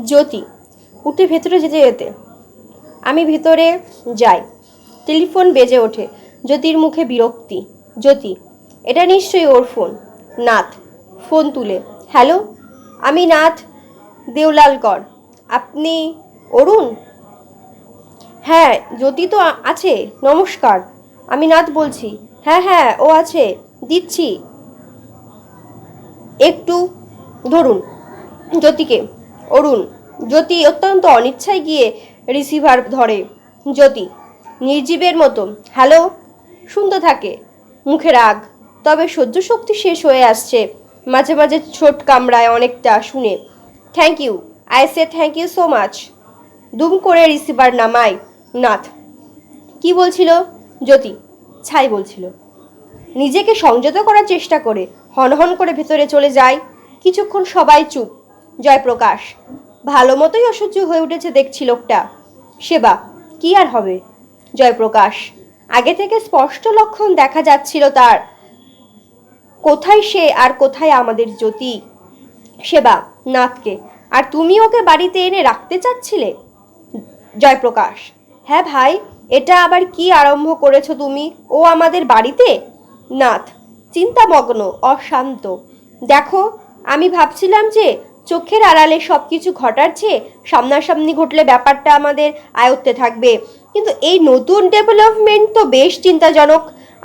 জ্যোতি উঠে ভেতরে যেতে যেতে। আমি ভেতরে যাই। টেলিফোন বেজে ওঠে। জ্যোতির মুখে বিরক্তি। জ্যোতি, এটা নিশ্চয়ই ওর ফোন। নাথ ফোন তুলে, হ্যালো, আমি নাথ দেওলালকর। আপনি অরুণ? হ্যাঁ, জ্যোতি তো আছে। নমস্কার, আমি নাথ বলছি। হ্যাঁ হ্যাঁ, ও আছে, দিচ্ছি, একটু ধরুন। জ্যোতিকে। অরুণ। জ্যোতি অত্যন্ত অনিচ্ছায় গিয়ে রিসিভার ধরে। জ্যোতি নির্জীবের মতো, হ্যালো, শুনতে থাকে। মুখে রাগ, তবে সহ্য শক্তি শেষ হয়ে আসছে। মাঝে মাঝে ছোট কামড়ায় অনেকটা শুনে। Thank you, I say thank you so much. দুম করে রিসিভার নামায় নাথ। কি বলছিল? জ্যোতি ছাই বলছিল। নিজেকে সংযত করার চেষ্টা করে হনহন করে ভেতরে চলে যায়। কিছুক্ষণ সবাই চুপ। জয়প্রকাশ ভালো মতোই অসহ্য হয়ে উঠেছে দেখছি লোকটা। সেবা, কি আর হবে? জয়প্রকাশ আগে থেকে স্পষ্ট লক্ষণ দেখা যাচ্ছিল তার। কোথায় সে আর কোথায় আমাদের জ্যোতি? সেবা নাথকে, আর তুমি ওকে বাড়িতে এনে রাখতে চাচ্ছিলে? জয়প্রকাশ, হ্যাঁ ভাই, এটা আবার কি আরম্ভ করেছো তুমি? ও আমাদের বাড়িতে? নাথ চিন্তামগ্ন, অশান্ত। দেখো, আমি ভাবছিলাম যে চোখের আড়ালে সব কিছু ঘটার চেয়ে সামনাসামনি ঘটলে ব্যাপারটা আমাদের আয়ত্তে থাকবে, কিন্তু এই নতুন ডেভেলপমেন্ট তো বেশ চিন্তাজনক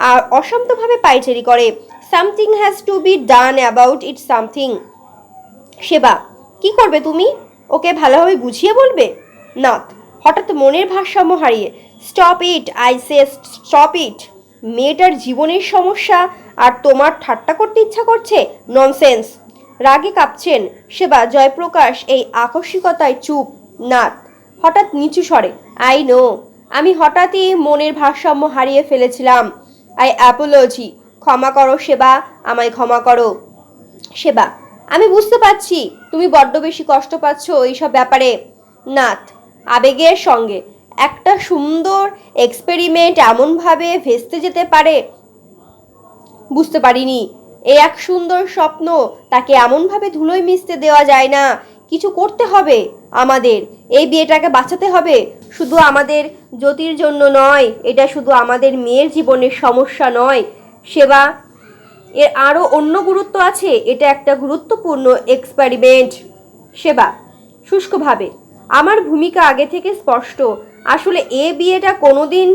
আর অশান্তভাবে পায়চারি করে। Something has to be done about it, something. সেবা, কি করবে তুমি? ওকে ভালোভাবে বুঝিয়ে বলবে? নাথ হঠাৎ মনের ভারসাম্য হারিয়ে, stop it, I say stop it. মেয়েটার জীবনের সমস্যা আর তোমার ঠাট্টা করতে ইচ্ছা করছে? ননসেন্স। রাগে কাঁপছেন সেবা। জয়প্রকাশ এই আকস্মিকতায় চুপ। নাথ হঠাৎ নিচু স্বরে, আই নো, আমি হঠাৎই মনের ভারসাম্য হারিয়ে ফেলেছিলাম। আই অ্যাপোলজি, ক্ষমা করো সেবা, আমায় ক্ষমা করো। সেবা, আমি বুঝতে পারছি তুমি বড্ড বেশি কষ্ট পাচ্ছ এইসব ব্যাপারে। নাথ আবেগের সঙ্গে, একটা সুন্দর এক্সপেরিমেন্ট এমনভাবে ভেস্তে যেতে পারে বুঝতে পারিনি। এ এক সুন্দর স্বপ্ন, তাকে এমনভাবে ধুলোয় মিশতে দেওয়া যায় না। কিছু করতে হবে আমাদের, এই বিয়েটাকে বাঁচাতে হবে। শুধু আমাদের জ্যোতির জন্য নয়, এটা শুধু আমাদের মেয়ের জীবনের সমস্যা নয় সেবা, এর আরও অন্য গুরুত্ব আছে। এটা একটা গুরুত্বপূর্ণ এক্সপেরিমেন্ট। সেবা শুষ্কভাবে, আমার ভূমিকা আগে থেকে স্পষ্ট। আসলে এ বিয়েটা কোনোদিন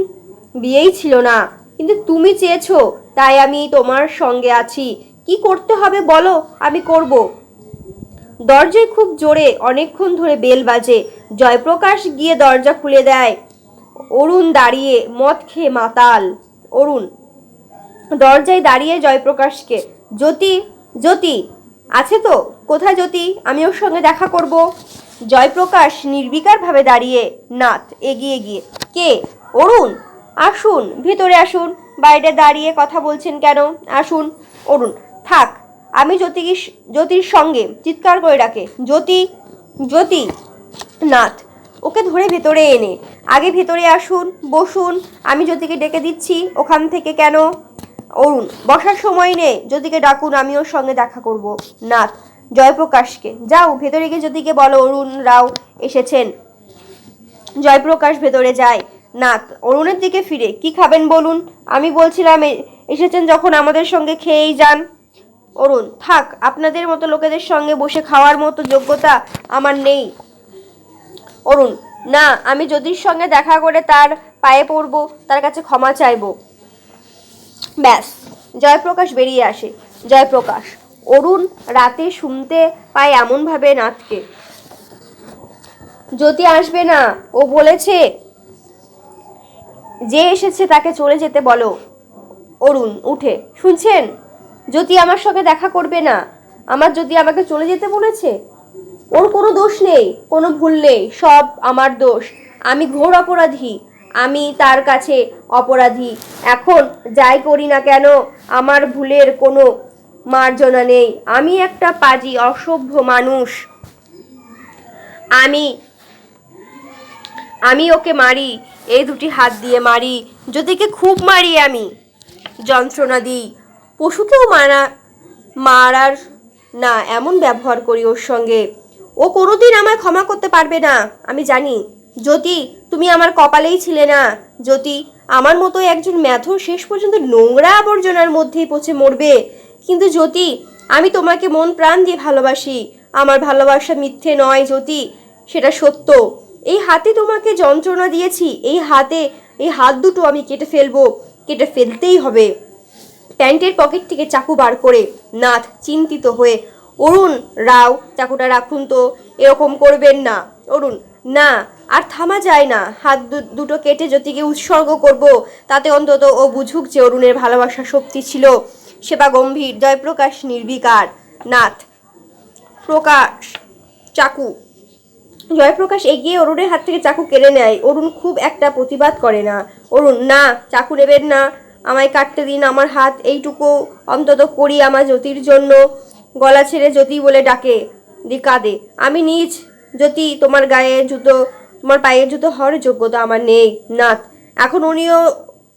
বিয়েই ছিল না, কিন্তু তুমি চেয়েছো, তাই আমি তোমার সঙ্গে আছি। কি করতে হবে বলো, আমি করব। দরজায় খুব জোরে অনেকক্ষণ ধরে বেল বাজে। জয়প্রকাশ গিয়ে দরজা খুলে দেয়। অরুণ দাঁড়িয়ে, মদ খেয়ে মাতাল। অরুণ দরজায় দাঁড়িয়ে জয়প্রকাশকে, জ্যোতি, জ্যোতি আছে তো? কোথায় জ্যোতি? আমি ওর সঙ্গে দেখা করব। জয়প্রকাশ নির্বিকারভাবে দাঁড়িয়ে। নাথ এগিয়ে গিয়ে, কে? অরুণ, আসুন ভেতরে আসুন, বাইরে দাঁড়িয়ে কথা বলছেন কেন? আসুন। অরুণ, থাক, আমি জ্যোতির সঙ্গে। চিৎকার করে ডাকে, জ্যোতি, জ্যোতি। নাথ ওকে ধরে ভেতরে এনে, আগে ভেতরে আসুন, বসুন, আমি জ্যোতিকে ডেকে দিচ্ছি। ওখান থেকে কেন? অরুণ, বসার সময় নেই, জ্যোতিকে ডাকুন, আমি ওর সঙ্গে দেখা করব। নাথ জয়প্রকাশকে, যাও ভেতরে গিয়ে জ্যোতিকে বলো অরুণ রাও এসেছেন। জয়প্রকাশ ভেতরে যায়। নাথ অরুণের দিকে ফিরে, কি খাবেন বলুন? আমি বলছিলাম এসেছেন যখন আমাদের সঙ্গে খেয়েই যান। অরুণ, থাক, আপনাদের মতো লোকেদের সঙ্গে বসে খাওয়ার মতো যোগ্যতা আমার নেই। অরুণ, না, আমি জ্যোতির সঙ্গে দেখা করে তার পায়ে পড়ব, তার কাছে ক্ষমা চাইব। ব্যাস। জয়প্রকাশ বেরিয়ে আসে। জয়প্রকাশ অরুণ রাতে শুনতে পায় এমনভাবে নাথকে, জ্যোতি আসবে না, ও বলেছে যে এসেছে তাকে চলে যেতে বলো। অরুণ উঠে, শুনছেন, জ্যোতি আমার সঙ্গে দেখা করবে না। আমার জ্যোতি আমাকে চলে যেতে বলেছে। ওর কোনো দোষ নেই, কোনো ভুল নেই, সব আমার দোষ। আমি ঘোর অপরাধী, আমি তার কাছে অপরাধী। এখন যাই করি না কেন আমার ভুলের কোনো মার্জনা নেই। আমি একটা পাজি অসভ্য মানুষ। আমি আমি ওকে মারি, এই দুটি হাত দিয়ে মারি, জ্যোতিকে খুব মারি, আমি যন্ত্রণা দিই। পশুকেও মারার না এমন ব্যবহার করি ওর সঙ্গে। ও ও কোনোদিন আমায় ক্ষমা করতে পারবে না, আমি জানি। জ্যোতি, তুমি আমার কপালেই ছিলে না। জ্যোতি, আমার মতো একজন ম্যাথর শেষ পর্যন্ত নোংরা আবর্জনার মধ্যেই পচে মরবে। কিন্তু জ্যোতি, আমি তোমাকে মন প্রাণ দিয়ে ভালোবাসি। আমার ভালোবাসা মিথ্যে নয় জ্যোতি, সেটা সত্য। এই হাতে তোমাকে যন্ত্রণা দিয়েছি, এই হাত দুটো আমি কেটে ফেলবো, কেটে ফেলতেই হবে। প্যান্টের পকেট থেকে চাকু বার করে নাথ চিন্তিত হয়ে, অরুণ রাও, চাকুটা রাখুন তো, এরকম করবেন না। অরুণ, না, আর থামা যায় না। হাত দুটো কেটে জ্যোতিকে উৎসর্গ করব, তাতে অন্তত ও বুঝুক যে অরুণের ভালোবাসা শক্তি ছিল। সেবা গম্ভীর, জয়প্রকাশ নির্বিকার। নাথ, প্রকাশ, চাকু। জয়প্রকাশ এগিয়ে অরুণের হাত থেকে চাকু কেড়ে নেয়। অরুণ খুব একটা প্রতিবাদ করে না। অরুণ, না, চাকু নেবেন না, আমায় কাটতে দিন আমার হাত, এইটুকু অন্তত করি আমার জ্যোতির জন্য। গলা ছেড়ে জ্যোতি বলে ডাকে, কাঁদে, আমি নিজ জ্যোতি, তোমার পায়ের জুতো হওয়ার যোগ্যতা আমার নেই। নাথ, এখন উনিও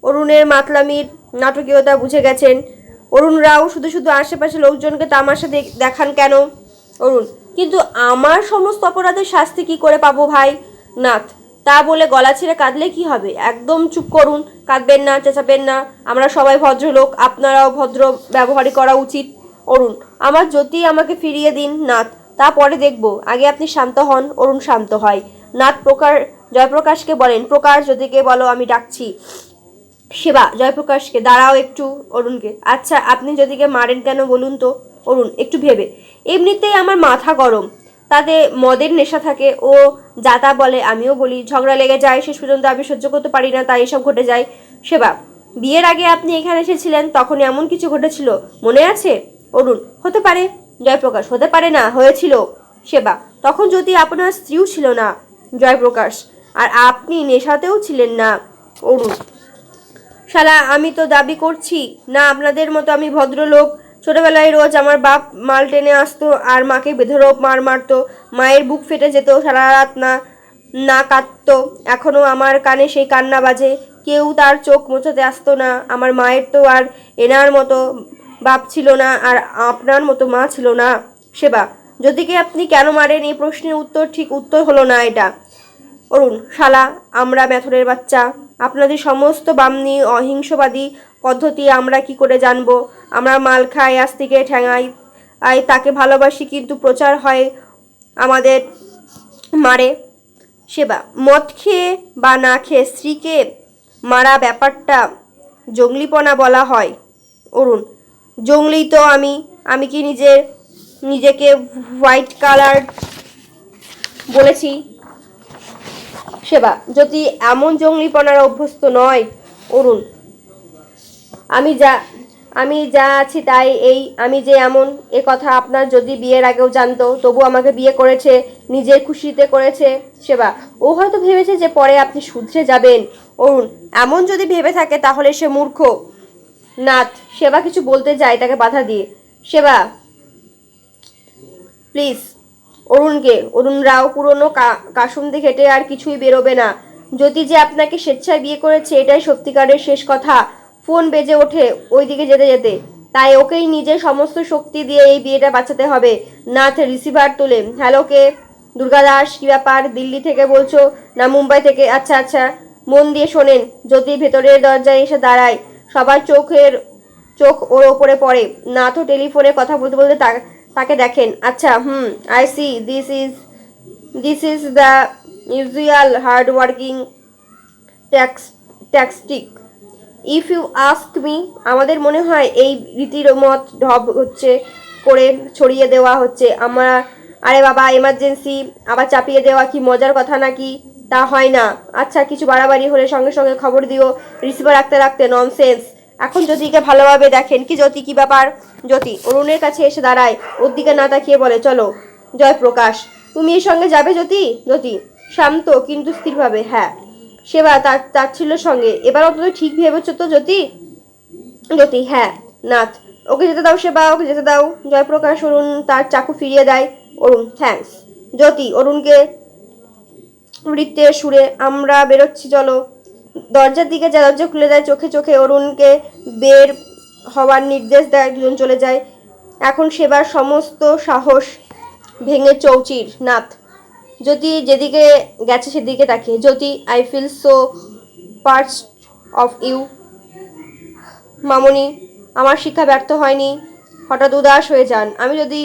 অরুণের মাতলামির নাটকীয়তা বুঝে গেছেন। অরুণ রাও শুধু শুধু আশেপাশে লোকজনকে তামাশা দেখান কেন? অরুণ, কিন্তু আমার সমস্ত অপরাধের শাস্তি কি করে পাবো ভাই? নাথ, তা বলে গলা ছেড়ে কাঁদলে কি হবে? একদম চুপ করুন, কাঁদবেন না, চেঁচাবেন না। আমরা সবাই ভদ্রলোক, আপনারাও ভদ্র ব্যবহারই করা উচিত। অরুণ, আমার জ্যোতি আমাকে ফিরিয়ে দিন। নাথ, তা পরে দেখব, আগে আপনি শান্ত হন। অরুণ শান্ত হয়। নাথ জয়প্রকাশকে বলেন, প্রকাশ, জ্যোতিকে বলো আমি ডাকছি। সেবা জয়প্রকাশকে, দাঁড়াও একটু। অরুণকে, আচ্ছা আপনি জ্যোতিকে মারেন কেন বলুন তো? অরুণ একটু ভেবে, এমনিতেই আমার মাথা গরম, তাতে মদের নেশা থাকে, ও যাতা বলে, আমিও বলি, ঝগড়া লেগে যায়, শেষ পর্যন্ত আমি সহ্য করতে পারি না, তাই এসব ঘটে যায়। সেবা, বিয়ের আগে আপনি এখানে এসেছিলেন, তখন এমন কিছু ঘটেছিল, মনে আছে? অরুণ, হতে পারে। জয়প্রকাশ, হতে পারে না, হয়েছিল। সেবা, তখন যদি আপনার স্ত্রীও ছিল না। জয়প্রকাশ, আর আপনি নেশাতেও ছিলেন না। অরুণ, শালা, আমি তো দাবি করছি না আপনাদের মতো আমি ভদ্রলোক। ছোটবেলায় রোজ আমার বাপ মাল টেনে আসতো আর মাকে বেধড়ক মার মারতো, মায়ের বুক ফেটে যেত, সারা রাত না না কাঁদতো। এখনো আমার কানে সেই কান্না বাজে, কেউ তার চোখ মোছাতে আসতো না। আমার মায়ের তো আর এনার মতো বাপ ছিল না, আর আপনার মতো মা ছিল না। সেবা, যদিকে আপনি কেন মারেন, এই প্রশ্নের উত্তর হলো না এটা। অরুণ, শালা, আমরা মেথরের বাচ্চা, আপনাদের সমস্ত বামনি অহিংসবাদী পদ্ধতি আমরা কি করে জানবো? আমরা মাল খাই, আস্তিকে ঠ্যাঙাই, তাকে ভালোবাসি, কিন্তু প্রচার হয় আমাদের মারে। সেবা, মদ খেয়ে বা না খেয়ে স্ত্রীকে মারা ব্যাপারটা জঙ্গলিপনা বলা হয়। অরুণ, জঙ্গলি তো আমি কি নিজেকে হোয়াইট কালার বলেছি? সেবা, যদি এমন জঙ্গলিপনার অভ্যস্ত নয়। অরুণ, আমি যা আমি যা আছি তাই, আমি যে এমন, এ কথা আপনার যদি বিয়ের আগেও জানতো, তবু আমাকে বিয়ে করেছে, নিজের খুশিতে করেছে। সেবা, ও হয়তো ভেবেছে যে পরে আপনি শুধরে যাবেন। অরুণ, এমন যদি ভেবে থাকে তাহলে সে মূর্খ। নাথ, সেবা কিছু বলতে যায়, তাকে বাধা দিয়ে। সেবা, প্লিজ। অরুণ রাও, পুরনো কাসুন্দি ঘেটে আর কিছুই বেরোবে না। জ্যোতি যে আপনাকে স্বেচ্ছায় বিয়ে করেছে, এটাই সত্যিকারের শেষ কথা। ফোন বেজে ওঠে ওইদিকে যেতে যেতে, তাই ওকেই নিজের সমস্ত শক্তি দিয়ে এই বিয়েটা বাঁচাতে হবে। নাথ রিসিভার তোলে। হ্যালো, কে? দুর্গাদাস, কি ব্যাপার? দিল্লি থেকে বলছো না মুম্বাই থেকে? আচ্ছা আচ্ছা, মন দিয়ে শোনেন। জ্যোতি ভেতরের দরজায় এসে দাঁড়ায়, সবার চোখ ওর ওপরে পড়ে। নাথও টেলিফোনে কথা বলতে বলতে তাকে দেখেন। আচ্ছা, I see, this is the usual hard working tactic if you ask me. আমাদের মনে হয় এই রীতির মত ঢব হচ্ছে করে ছড়িয়ে দেওয়া হচ্ছে। আরে বাবা, এমার্জেন্সি, আবার চাপিয়ে দেওয়া কি মজার কথা নাকি? তা হয় না। আচ্ছা, কিছু বাড়াবাড়ি হলে সঙ্গে সঙ্গে খবর দিও। রিসিভার রাখতে রাখতে ননসেন্স। এখন জ্যোতিকে ভালোভাবে দেখেন। কি জ্যোতি, কি ব্যাপার? জ্যোতি অরুণের কাছে এসে দাঁড়ায়, ওর দিকে না তাকিয়ে বলে, চলো। জয়প্রকাশ, তুমি এর সঙ্গে যাবে জ্যোতি? জ্যোতি শান্ত কিন্তু স্থিরভাবে, হ্যাঁ। সেবা তাচ্ছিল্যের সঙ্গে, এবার অন্তত ঠিক ভেবেছ তো জ্যোতি? জ্যোতি, হ্যাঁ। নাথ, ওকে যেতে দাও সেবা, ওকে যেতে দাও। জয়প্রকাশ অরুণ তার চাকু ফিরিয়ে দেয়। অরুণ, থ্যাঙ্কস। জ্যোতি অরুণকে বৃত্তের সুরে, আমরা বেরোচ্ছি, চলো। দরজার দিকে যা, দরজা খুলে দেয়। চোখে চোখে অরুণকে বের হওয়ার নির্দেশ দেয়। দুজন চলে যায়। এখন সেবার সমস্ত সাহস ভেঙে চৌচির। নাথ জ্যোতি যেদিকে গেছে সেদিকে তাকিয়ে। Jyoti, I feel so parts of you. মামনি, আমার শিক্ষা ব্যর্থ হয়নি। হঠাৎ উদাস হয়ে যান। আমি যদি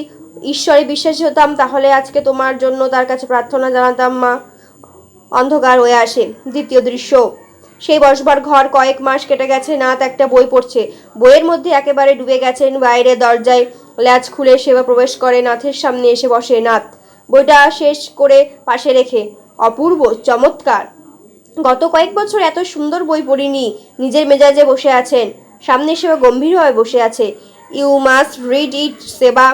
ঈশ্বরে বিশ্বাসী হতাম তাহলে আজকে তোমার জন্য তার কাছে প্রার্থনা জানাতাম। মা। অন্ধকার হয়ে আসে। দ্বিতীয় দৃশ্য। সেই বসবার ঘর। কয়েক মাস কেটে গেছে। নাথ একটা বই পড়ছে। বইয়ের মধ্যে একেবারে ডুবে গেছেন। বাইরে দরজায় ল্যাচ খুলে সেবা প্রবেশ করে। নাথের সামনে এসে বসে। নাথ বইটা শেষ করে পাশে রেখে, অপূর্ব, চমৎকার, গত কয়েক বছর এত সুন্দর বই পড়িনি। নিজের মেজাজে বসে আছেন। সামনে সেবা গম্ভীরভাবে বসে আছে। ইউ মাস্ট রিড ইট সেবা।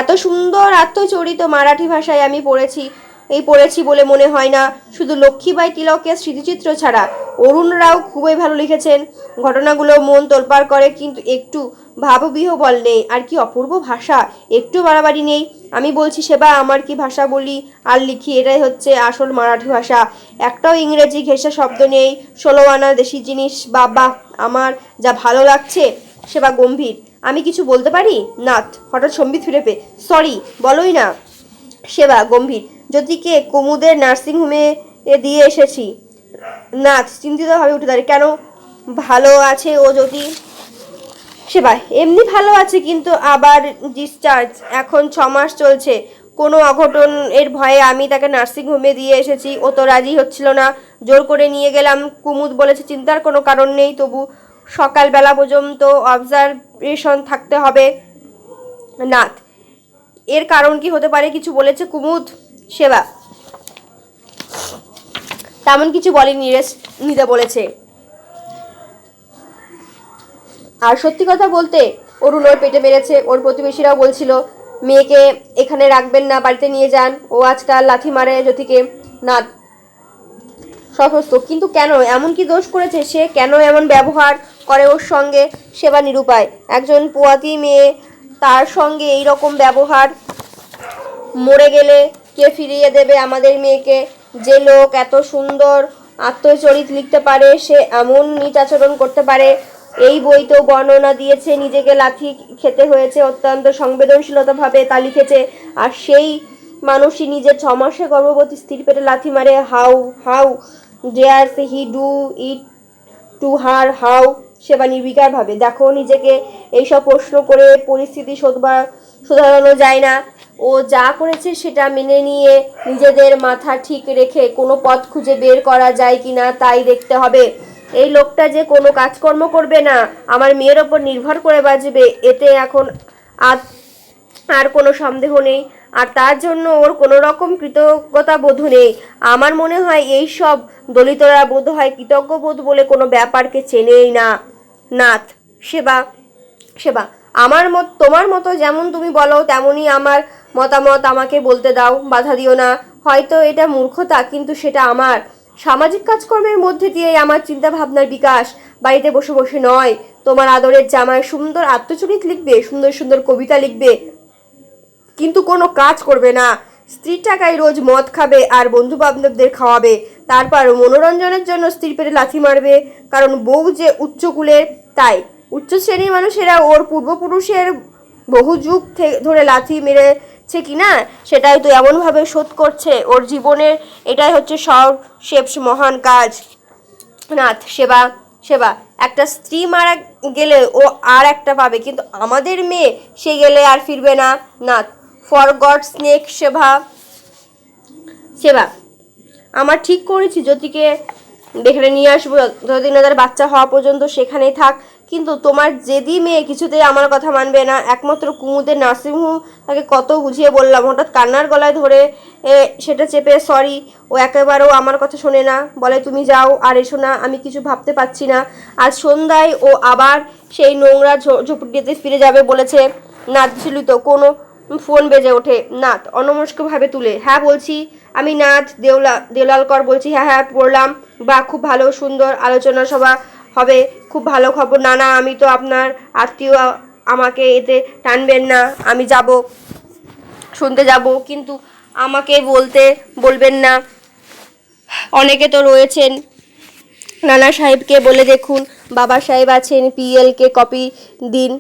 এত সুন্দর আত্মচরিত মারাঠি ভাষায় আমি পড়েছি বলে মনে হয় না, শুধু লক্ষ্মীবাই তিলকের স্মৃতিচিত্র ছাড়া। অরুণ রাও খুবই ভালো লিখেছেন। ঘটনাগুলো মন তোলপাড় করে, কিন্তু একটু ভাববিহ্বল নেই। আর কি অপূর্ব ভাষা, একটু বাড়াবাড়ি নেই। আমি বলছি সেবা, আমার কি ভাষা বলি আর লিখি, এটাই হচ্ছে আসল মারাঠি ভাষা। একটাও ইংরেজি ঘেঁষা শব্দ নেই। 16 আনা দেশি জিনিস। বাবা, আমার যা ভালো লাগছে। সেবা গম্ভীর। আমি কিছু বলতে পারি? নাথ হঠাৎ সম্বিত ফিরে পেয়ে, সরি, বলোই না। সেবা গম্ভীর। জ্যোতিকে কুমুদের নার্সিংহোমে দিয়ে এসেছি। নাথ চিন্তিতভাবে উঠে দাঁড়িয়ে, কেন? ভালো আছে ও জ্যোতি? সেবা এমনি ভালো আছে, কিন্তু আবার ডিসচার্জ। এখন 6 মাস চলছে। কোনো অঘটন এর ভয়ে আমি তাকে নার্সিংহোমে দিয়ে এসেছি। ও তো রাজি হচ্ছিল না, জোর করে নিয়ে গেলাম। কুমুদ বলেছে চিন্তার কোনো কারণ নেই, তবু সকালবেলা পর্যন্ত অবজারভেশন থাকতে হবে। নাথ এর কারণ কি হতে পারে, কিছু বলেছে কুমুদ? সেবা তেমন কিছু বলেনি, রেস্ট নিতে বলেছে। আর সত্যি কথা বলতে অরুণ ওর পেটে মেরেছে। ওর প্রতিবেশীরাও বলছিল মেয়েকে এখানে রাখবেন না, বাড়িতে নিয়ে যান। ও আজকাল লাথি মারে জ্যোতিকে। নাথ সশস্ত, কিন্তু কেন? এমন কি দোষ করেছে সে? কেন এমন ব্যবহার করে ওর সঙ্গে? সেবা নিরুপায়। একজন পোয়াতি মেয়ে, তার সঙ্গে এই রকম ব্যবহার। মরে গেলে কে ফিরিয়ে দেবে আমাদের মেয়েকে? যে লোক এত সুন্দর আত্মচরিত লিখতে পারে, সে এমন নীচ আচরণ করতে পারে? এই বইতেও বর্ণনা দিয়েছে, নিজেকে লাথি খেতে হয়েছে, অত্যন্ত সংবেদনশীলতাভাবে তা লিখেছে। আর সেই মানুষই নিজের 6 মাসে গর্ভবতী স্ত্রীর পেটে লাথি মারে। How dares he do it to her? How? Seba নির্বিকার ভাবে। দেখো, নিজেকে এইসব প্রশ্ন করে পরিস্থিতি শোধরানো যায় না। ও যা করেছে সেটা মেনে নিয়ে নিজেদের মাথা ঠিক রেখে কোনো পথ খুঁজে বের করা যায় কিনা তাই দেখতে হবে। এই লোকটা যে কোনো কাজকর্ম করবে না, আমার মেয়ের ওপর নির্ভর করে বাঁচবে, এতে এখন আর কোনো সন্দেহ নেই। আর তার জন্য ওর কোনো রকম কৃতজ্ঞতা বোধ নেই। আমার মনে হয় এই সব দলিতরা বোধ হয় কৃতজ্ঞবোধ বলে কোনো ব্যাপারকে চেনেই না। নাথ সেবা তোমার মতো যেমন তুমি বলো তেমনই আমার মতামত। আমাকে বলতে দাও, বাধা দিও না। হয়তো এটা মূর্খতা, কিন্তু সেটা আমার। সামাজিক কাজকর্মের মধ্যে দিয়েই আমার চিন্তা ভাবনার বিকাশ, বাড়িতে বসে বসে নয়। তোমার আদরের জামাই সুন্দর আত্মচরিত লিখবে, সুন্দর সুন্দর কবিতা লিখবে, কিন্তু কোনো কাজ করবে না। স্ত্রীর টাকায় রোজ মদ খাবে আর বন্ধু বান্ধবদের খাওয়াবে, তারপর মনোরঞ্জনের জন্য স্ত্রীর পেটে লাথি মারবে। কারণ বউ যে উচ্চকুলের, তাই উচ্চ শ্রেণীর মানুষেরা ওর পূর্বপুরুষের বহু যুগ ধরে লাথি মেরেছে কিনা সেটাই তো এমনভাবে শোধ করছে ওর জীবনের। এটাই হচ্ছে সবশেষ মহান কাজ। নাথ সেবা একটা স্ত্রী মারা গেলে ও আর একটা পাবে, কিন্তু আমাদের মেয়ে, সে গেলে আর ফিরবে না। নাথ ফর গডস স্নেক সেবা আমার ঠিক করেছি জ্যোতিকে দেখে নিয়ে আসবো, যতদিন তাদের বাচ্চা হওয়া পর্যন্ত সেখানেই থাক। কিন্তু তোমার জেদি মেয়ে কিছুতেই আমার কথা মানবে না। একমাত্র কুমুদের নার্সিংহোম, তাকে কত বুঝিয়ে বললাম, হঠাৎ কান্নার গলায় ধরে সেটা চেপে সরি। ও একেবারেও আমার কথা শোনে না, বলে তুমি যাও আর এসো না, আমি কিছু ভাবতে পারছি না। আজ সন্ধ্যায় ও আবার সেই নোংরা ঝুপড়িতে ফিরে যাবে বলেছে। নাথ ঝুলিত কোনো ফোন বেজে ওঠে। নাথ অনমস্কভাবে তুলে, হ্যাঁ বলছি আমি। নাথ দেওলালকর বলছি। হ্যাঁ পড়লাম। বা খুব ভালো, সুন্দর আলোচনা সভা হবে, খুব ভালো খবর। না আমি তো আপনার আত্মীয়, আমাকে এতে টানবেন না। আমি যাব, শুনতে যাব, কিন্তু আমাকে বলবেন না। অনেকে তো রয়েছেন, নানা সাহেবকে বলে দেখুন, বাবা সাহেব আছেন, PL-কে কপি দিন,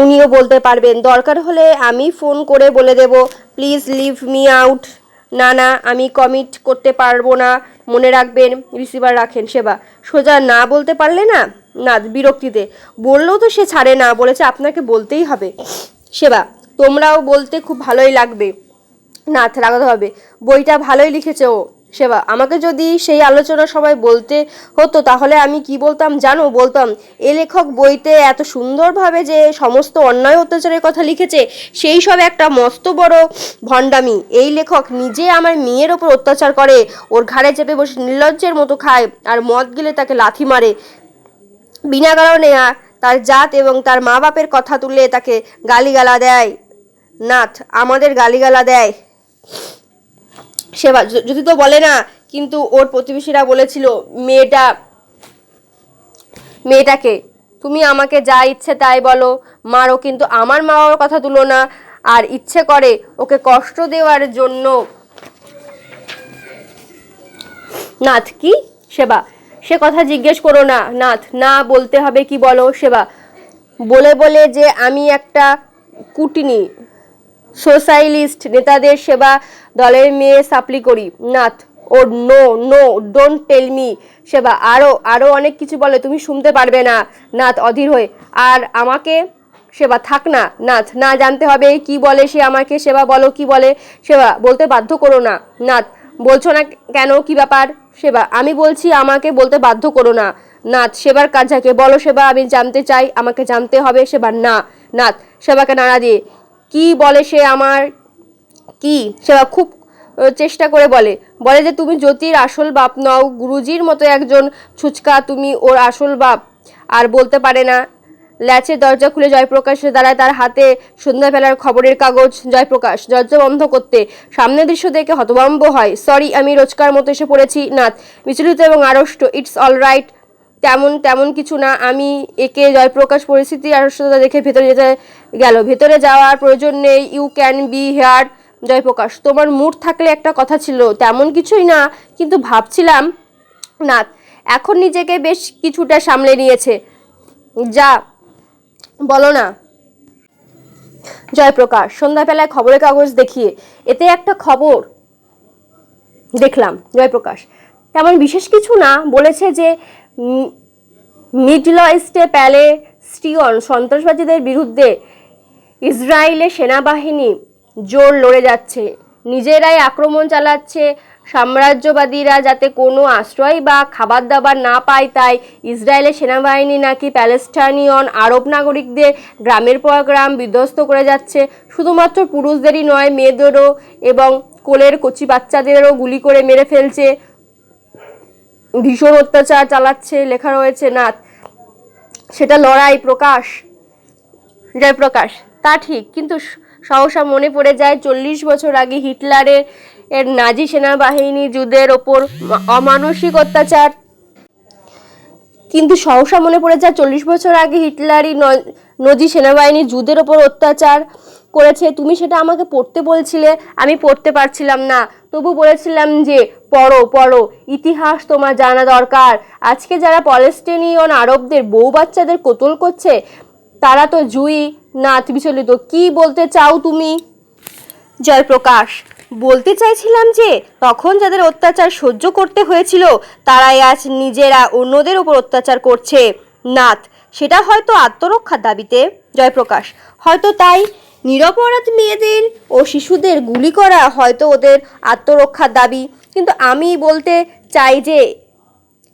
উনিও বলতে পারবেন। দরকার হলে আমি ফোন করে বলে দেব। Please leave me out. না না, আমি কমিট করতে পারবো না, মনে রাখবেন। রিসিভার রাখেন। সেবা, সোজা না বলতে পারলে না? নাথ বিরক্তিতে, বললেও তো সে ছাড়ে না, বলেছে আপনাকে বলতেই হবে। সেবা, তোমরাও বলতে খুব ভালোই লাগবে। নাথ রাগাতে হবে, বইটা ভালোই লিখেছে ও। সেবা, আমাকে যদি সেই আলোচনার সময় বলতে হতো তাহলে আমি কি বলতাম জানো? বলতাম, এ লেখক বইতে এত সুন্দরভাবে যে সমস্ত অন্যায় অত্যাচারের কথা লিখেছে সেই সব একটা মস্ত বড় ভণ্ডামি। এই লেখক নিজে আমার মেয়ের ওপর অত্যাচার করে, ওর ঘাড়ে চেপে বসে নির্লজ্জের মতো খায়, আর মদ গেলে তাকে লাথি মারে বিনা কারণে, তার জাত এবং তার মা বাপের কথা তুলে তাকে গালিগালা দেয়। নাথ, আমাদের গালিগালা দেয়? সেবা, যদি তো বলে না, কিন্তু ওর প্রতিবেশীরা বলেছিল মেয়েটাকে। তুমি আমাকে যা ইচ্ছে তাই বলো, মারো, কিন্তু আমার মা বাবার কথা তুলো না, আর ইচ্ছে করে ওকে কষ্ট দেওয়ার জন্য। নাথ, কি? সেবা, সে কথা জিজ্ঞেস করো না। নাথ, না বলতে হবে কি বলো। সেবা, বলে বলে যে আমি একটা কুটিনি সোশ্যালিস্ট নেতাদের সেবা দলের মেয়ে সাপ্লি করি। Nath, oh no no, don't tell me. Seba, আরও আরও অনেক কিছু বলে, তুমি শুনতে পারবে না। নাথ অধীর হয়ে, আর আমাকে? সেবা, থাক না। নাথ, না জানতে হবে কি বলে সে আমাকে। সেবা, বলো কি বলে। সেবা, বলতে বাধ্য করো না। নাথ, বলছো না কেন, কি ব্যাপার? সেবা, আমি বলছি, আমাকে বলতে বাধ্য করো না। নাথ, সেবার কাজ যাকে বলো। সেবা, আমি জানতে চাই, আমাকে জানতে হবে। সেবা, না। নাথ সেবাকে নাড়া দিয়ে, কি বলে সে আমার? কি? সেবা খুব চেষ্টা করে বলে, বলে যে তুমি জ্যোতির আসল বাপ নও, গুরুজির মতো একজন ছুচকা তুমি ওর আসল বাপ। আর বলতে পারে না। ল্যাচের দরজা খুলে জয়প্রকাশ দাঁড়ায়, তার হাতে সন্ধ্যাবেলার খবরের কাগজ। জয়প্রকাশ দরজা বন্ধ করতে সামনের দৃশ্য দেখে হতভম্ব হয়। সরি, আমি রোজকার মতো এসে পড়েছি। নাথ বিচলিত এবং আড়ষ্ট, ইটস অল রাইট, তেমন তেমন কিছু না, আমি একে। জয়প্রকাশ পরিস্থিতি আড়ষ্টতা দেখে ভেতরে যেতে গেল। ভেতরে যাওয়ার প্রয়োজন নেই, you can be here. Jayprakash, তোমার মুড থাকলে একটা কথা ছিল। তেমন কিছুই না, কিন্তু ভাবছিলাম। নাথ এখন নিজেকে বেশ কিছুটা সামলে নিয়েছে, যা বলো না। জয়প্রকাশ সন্ধ্যাবেলায় খবরের কাগজ দেখিয়ে, এতে একটা খবর দেখলাম। জয়প্রকাশ, তেমন বিশেষ কিছু না, বলেছে যে মিডল ইস্টে প্যালেস্টিয়ন সন্ত্রাসবাদীদের বিরুদ্ধে ইসরায়েলের সেনাবাহিনী জোর লড়ে যাচ্ছে, নিজেরাই আক্রমণ চালাচ্ছে। সাম্রাজ্যবাদীরা যাতে কোনো আশ্রয় বা খাবার দাবার না পায়, তাই ইসরায়েলের সেনাবাহিনী নাকি প্যালেস্টাইনিয়ন আরব নাগরিকদের গ্রামের পর গ্রাম বিধ্বস্ত করে যাচ্ছে। শুধুমাত্র পুরুষদেরই নয়, মেয়েদেরও এবং কোলের কচি বাচ্চাদেরও গুলি করে মেরে ফেলছে, ভীষণ অত্যাচার চালাচ্ছে, লেখা রয়েছে। নাথ, সেটা লড়াই প্রকাশ। জয়প্রকাশ, তা ঠিক, কিন্তু সহসা মনে পড়ে যায় 40 বছর আগে হিটলারের নাজি সেনাবাহিনী যুদ্ধের ওপর অমানসিক অত্যাচার। কিন্তু সহসা মনে পড়ে যায় 40 বছর আগে হিটলারি নাজি সেনাবাহিনী যুদ্ধের ওপর অত্যাচার করেছে। তুমি সেটা আমাকে পড়তে বলছিলে, আমি পড়তে পারছিলাম না, তবু বলেছিলাম যে পড়ো পড়ো, ইতিহাস তোমার জানা দরকার। আজকে যারা প্যালেস্টিনিয়ন আরবদের বউ বাচ্চাদের কতল করছে তারা তো জুই। নাথ বিচলিত, কি বলতে চাও তুমি? জয়প্রকাশ, বলতে চাইছিলাম যে তখন যাদের অত্যাচার সহ্য করতে হয়েছিল তারাই আজ নিজেরা অন্যদের উপর অত্যাচার করছে। নাথ, সেটা হয়তো আত্মরক্ষার দাবিতে। জয়প্রকাশ, হয়তো তাই। নিরপরাধ মেয়েদের ও শিশুদের গুলি করা হয়তো ওদের আত্মরক্ষার দাবি, কিন্তু আমি বলতে চাই যে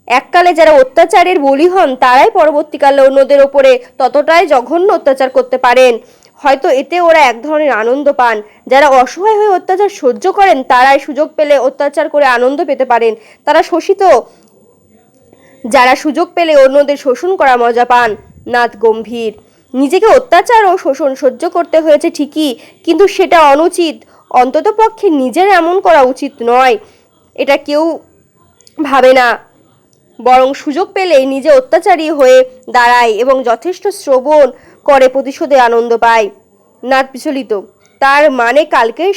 এককালে যারা অত্যাচারের বলি হন তারাই পরবর্তীকালে অন্যদের ওপরে ততটাই জঘন্য অত্যাচার করতে পারেন। হয়তো এতে ওরা এক ধরনের আনন্দ পান। যারা অসহায় হয়ে অত্যাচার সহ্য করেন তারাই সুযোগ পেলে অত্যাচার করে আনন্দ পেতে পারেন। তারা শোষিত, যারা সুযোগ পেলে অন্যদের শোষণ করা মজা পান। নাথ গম্ভীর, নিজেকে অত্যাচার ও শোষণ সহ্য করতে হয়েছে ঠিকই, কিন্তু সেটা অনুচিত। অন্ততপক্ষে নিজের এমন করা উচিত নয়, এটা কেউ ভাবে না, বরং সুযোগ পেলেই নিজে অত্যাচারী হয়ে দাঁড়ায় এবং যথেষ্ট শ্রবণ করে প্রতিশোধে আনন্দ পায়। নাথ বিচলিত, তার মানে কালকেই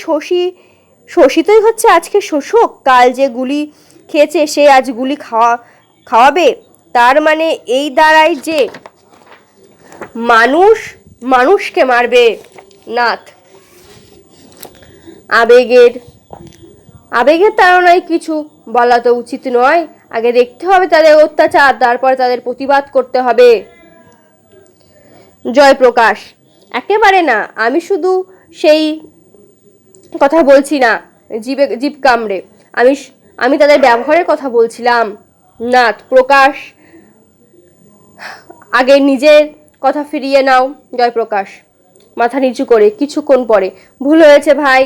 শোষিতই হচ্ছে আজকে শোষক? কাল যে গুলি খেয়েছে সে আজ গুলি খাওয়াবে? তার মানে এই দাঁড়ায় যে মানুষ মানুষকে মারবে। নাথ আবেগের আবেগের তাড়নায় কিছু বলা তো উচিত নয়। আগে দেখতে হবে তাদের অত্যাচার, তারপর তাদের প্রতিবাদ করতে হবে। জয়প্রকাশ, একেবারে না, আমি শুধু সেই কথা বলছি না জীব কামড়ে, আমি আমি তাদের ব্যবহারের কথা বলছিলাম। নাথ, প্রকাশ, আগে নিজের কথা ফিরিয়ে নাও। জয়প্রকাশ মাথা নিচু করে কিছুক্ষণ পরে, ভুল হয়েছে ভাই।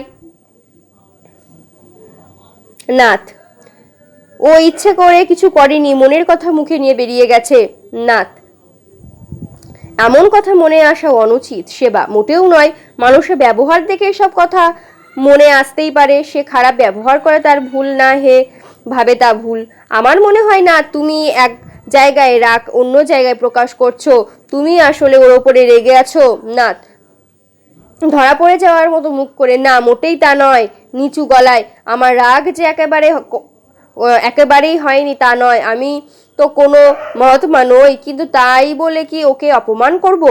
নাথ, ও ইচ্ছে করে কিছু করেনি, মনের কথা মুখে নিয়ে বেরিয়ে গেছে। নাথ, এমন কথা মনে আসা অনুচিত সেবা, মোটেও নয়। মানুষের ব্যবহার দেখে এসব কথা মনে আসতেই পারে। সে খারাপ ব্যবহার করে তার ভুল না, হে ভাবে তা ভুল। আমার মনে হয় না তুমি এক জায়গায় রাগ অন্য জায়গায় প্রকাশ করছো। তুমি আসলে ওর ওপরে রেগে আছো। নাথ, ধরা পড়ে যাওয়ার মতো মুখ করে, না মোটেই তা নয়। নিচু গলায়, আমার রাগ যে একেবারেই হয়নি তা নয়। আমি তো কোনো মহাত্মা নই, কিন্তু তাই বলে কি ওকে অপমান করব?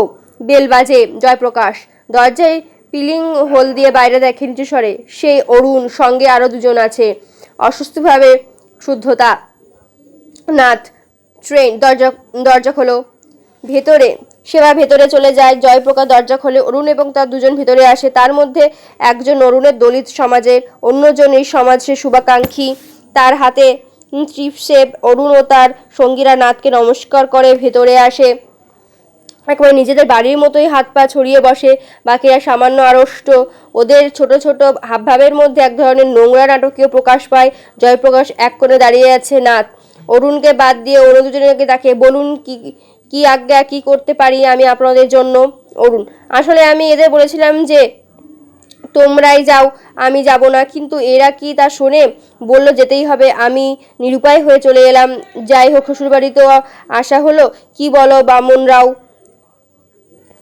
বেল বাজে। জয়প্রকাশ দরজায় পিলিং হোল দিয়ে বাইরে দেখে নিচু স্বরে। সেই অরুণ, সঙ্গে আরো দুজন আছে। অস্বস্তিভাবে শুদ্ধতা। নাথ, ট্রেন, দরজা দরজা খোলো। ভেতরে সেবা ভেতরে চলে যায়। জয়প্রকাশ দরজা খোলে। অরুণ এবং তার দুজন ভেতরে আসে। তার মধ্যে একজন অরুণের দলিত সমাজের, অন্যজন এই সমাজের শুভাকাঙ্ক্ষী। তার হাতে ট্রিপসেপ। অরুণ ও তার সঙ্গীরা নাথকে নমস্কার করে ভেতরে আসে। একেবারে নিজেদের বাড়ির মতোই হাত পা ছড়িয়ে বসে। বাকিরা সামান্য আড়ষ্ট। ওদের ছোট ছোট হাবভাবের মধ্যে এক ধরনের নোংরা নাটকীয় প্রকাশ পায়। জয়প্রকাশ এক কোণে দাঁড়িয়ে আছে। নাথ অরুণকে বাদ দিয়ে অন্য দুজনকে তাকে, বলুন কি কি আজ্ঞা, কি করতে পারি আমি আপনাদের জন্য? অরুণ, আসলে আমি এদের বলেছিলাম যে তোমরাই যাও, আমি যাব না, কিন্তু এরা কি তা শোনে? বলল যেতেই হবে। আমি নিরুপায় হয়ে চলে এলাম। যাই হোক, শ্বশুরবাড়িতেও আসা হলো। কি বলো বামুনরাও?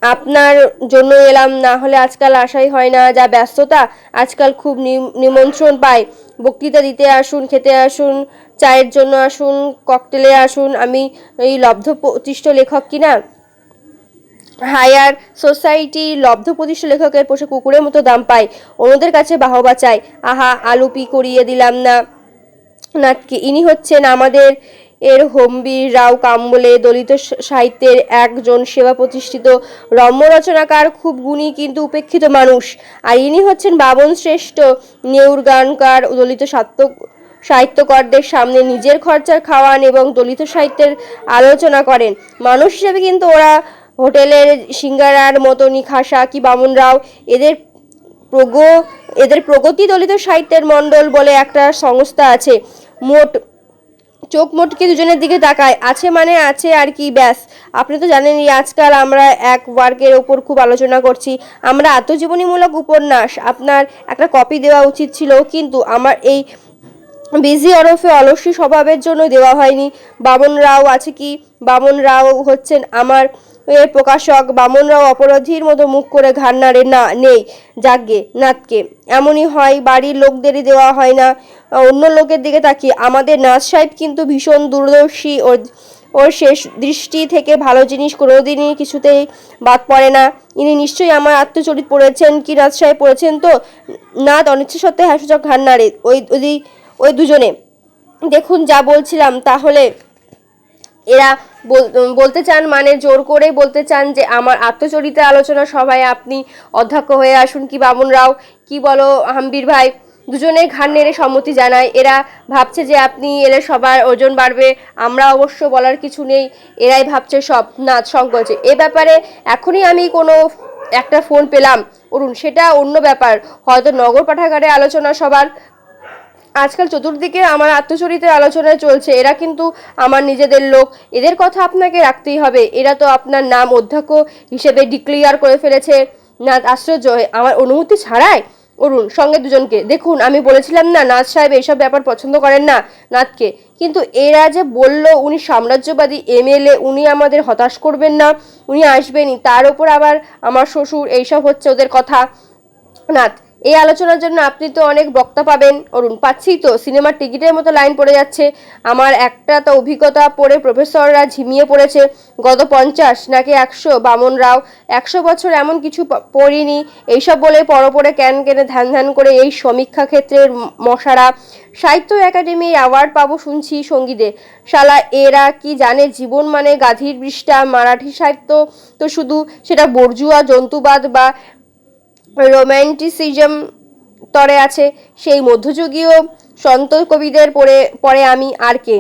আপনার জন্য এলাম, না হলে আজকাল আসাই হয় না, যা ব্যস্ততা। আজকাল খুব নিমন্ত্রণ পাই। বক্তৃতা দিতে আসুন, খেতে আসুন, চায়ের জন্য আসুন, ককটেলে আসুন। আমি এই লব্ধ প্রতিষ্ঠ লেখক কিনা? হায়ার সোসাইটির লব্ধ প্রতিষ্ঠ লেখকের পোষে কুকুরের মতো দাম পায়। অন্যদের কাছে বাহবা চাই। আহা, আলুপি করিয়ে দিলাম না নাটকে। ইনি হচ্ছেন আমাদের হম্বীর রাও কাম্বলে, দলিত সাহিত্যের একজন সেবা প্রতিষ্ঠিত রম্য রচনাকার, খুব গুণী কিন্তু উপেক্ষিত মানুষ। আর ইনি হচ্ছেন বাবন শ্রেষ্ঠ, নেউর গানকার, দলিত সাহিত্যকরদের সামনে নিজের খরচার খাওয়ান এবং দলিত সাহিত্যের আলোচনা করেন। মানুষ হিসেবে কিন্তু ওরা হোটেলের সিঙ্গারার মতো নিখাসা। কি বামুনরাও, এদের এদের প্রগতি দলিত সাহিত্যের মণ্ডল বলে একটা সংস্থা আছে। চোখ মোটকে দুজনের দিকে তাকায়। আছে মানে আছে আর কি, ব্যাস। আপনি তো জানেনই আজকাল আমরা এক ওয়ার্কের ওপর খুব আলোচনা করছি। আমরা আত্মজীবনীমূলক উপন্যাস। আপনার একটা কপি দেওয়া উচিত ছিল, কিন্তু আমার এই বিজি ওরফে অলসী স্বভাবের জন্য দেওয়া হয়নি। বামন রাও আছে কি? বামন রাও হচ্ছেন আমার প্রকাশক। বামন রাও অপরাধীর মতো মুখ করে ঘাড় নাড়ে। না, নেই। যাকগে, নাথকে এমনই হয়, বাড়ির লোকদেরই দেওয়া হয় না। অন্য লোকের দিকে তাকিয়ে, আমাদের নাথ সাহেব কিন্তু ভীষণ দূরদর্শী। ওর শেষ দৃষ্টি থেকে ভালো জিনিস কোনোদিনই কিছুতেই বাদ পড়ে না। ইনি নিশ্চয়ই আমার আত্মচরিত পড়েছেন। কি নাথ সাহেব পড়েছেন তো? নাথ অনিচ্ছা সত্ত্বে হাসুচক ঘাড় নাড়ে। ওই দুজনে দেখুন, যা বলছিলাম, তাহলে এরা বলতে চান, মানে জোর করেই বলতে চান যে আমার আত্মচরিত্রের আলোচনা সভায় আপনি অধ্যক্ষ হয়ে আসুন। কি বামুন রাও, কি বলো হাম্বির ভাই? দুজনে ঘাড় নেড়ে সম্মতি জানায়। এরা ভাবছে যে আপনি এলে সবার ওজন বাড়বে। আমরা অবশ্য বলার কিছু নেই, এরাই ভাবছে সব। নাথ সংকোচে, এ ব্যাপারে এখনই আমি কোনো একটা ফোন পেলাম অরুণ, সেটা অন্য ব্যাপার, হয়তো নগর পাঠাগারে আলোচনা সবার। আজকাল চতুর্দিকে আমার আত্মচরিত্রের আলোচনায় চলছে। এরা কিন্তু আমার নিজেদের লোক, এদের কথা আপনাকে রাখতেই হবে। এরা তো আপনার নাম অধ্যক্ষ হিসেবে ডিক্লেয়ার করে ফেলেছে। নাথ আশ্চর্য হয়ে, আমার অনুমতি ছাড়াই? অরুণ সঙ্গে দুজনকে, দেখুন আমি বলেছিলাম না নাথ সাহেব এইসব ব্যাপার পছন্দ করেন না। নাথকে, কিন্তু এরা যে বলল উনি সাম্রাজ্যবাদী এমএলএ, উনি আমাদের হতাশ করবেন না, উনি আসবেনই, তার ওপর আবার আমার শ্বশুর, এইসব হচ্ছে ওদের কথা। নাথ, এই আলোচনার জন্য আপনি তো অনেক বক্তা পাবেন। অরুণ: পাচ্ছি তো, সিনেমার টিকিটের মতো লাইন পড়ে যাচ্ছে। আমার একটা তো অভিজ্ঞতা পড়ে প্রফেসররা ঝিমিয়ে পড়েছে। গত 50 নাকি 100 বামন রাও, 100 বছর এমন কিছু পড়িনি। এইসব বলে পরে ক্যান কেনে ধ্যান ধ্যান করে এই সমীক্ষা ক্ষেত্রের মশারা। সাহিত্য একাডেমি অ্যাওয়ার্ড পাবো শুনছি সঙ্গীদের। শালা এরা কি জানে জীবন মানে গাধীর পৃষ্ঠা? মারাঠি সাহিত্য তো শুধু সেটা বর্জুয়া জন্তুবাদ বা রোম্যান্টিসিজম তরে আছে। সেই মধ্যযুগীয় সন্ত কবিদের পরে আমি আর কে?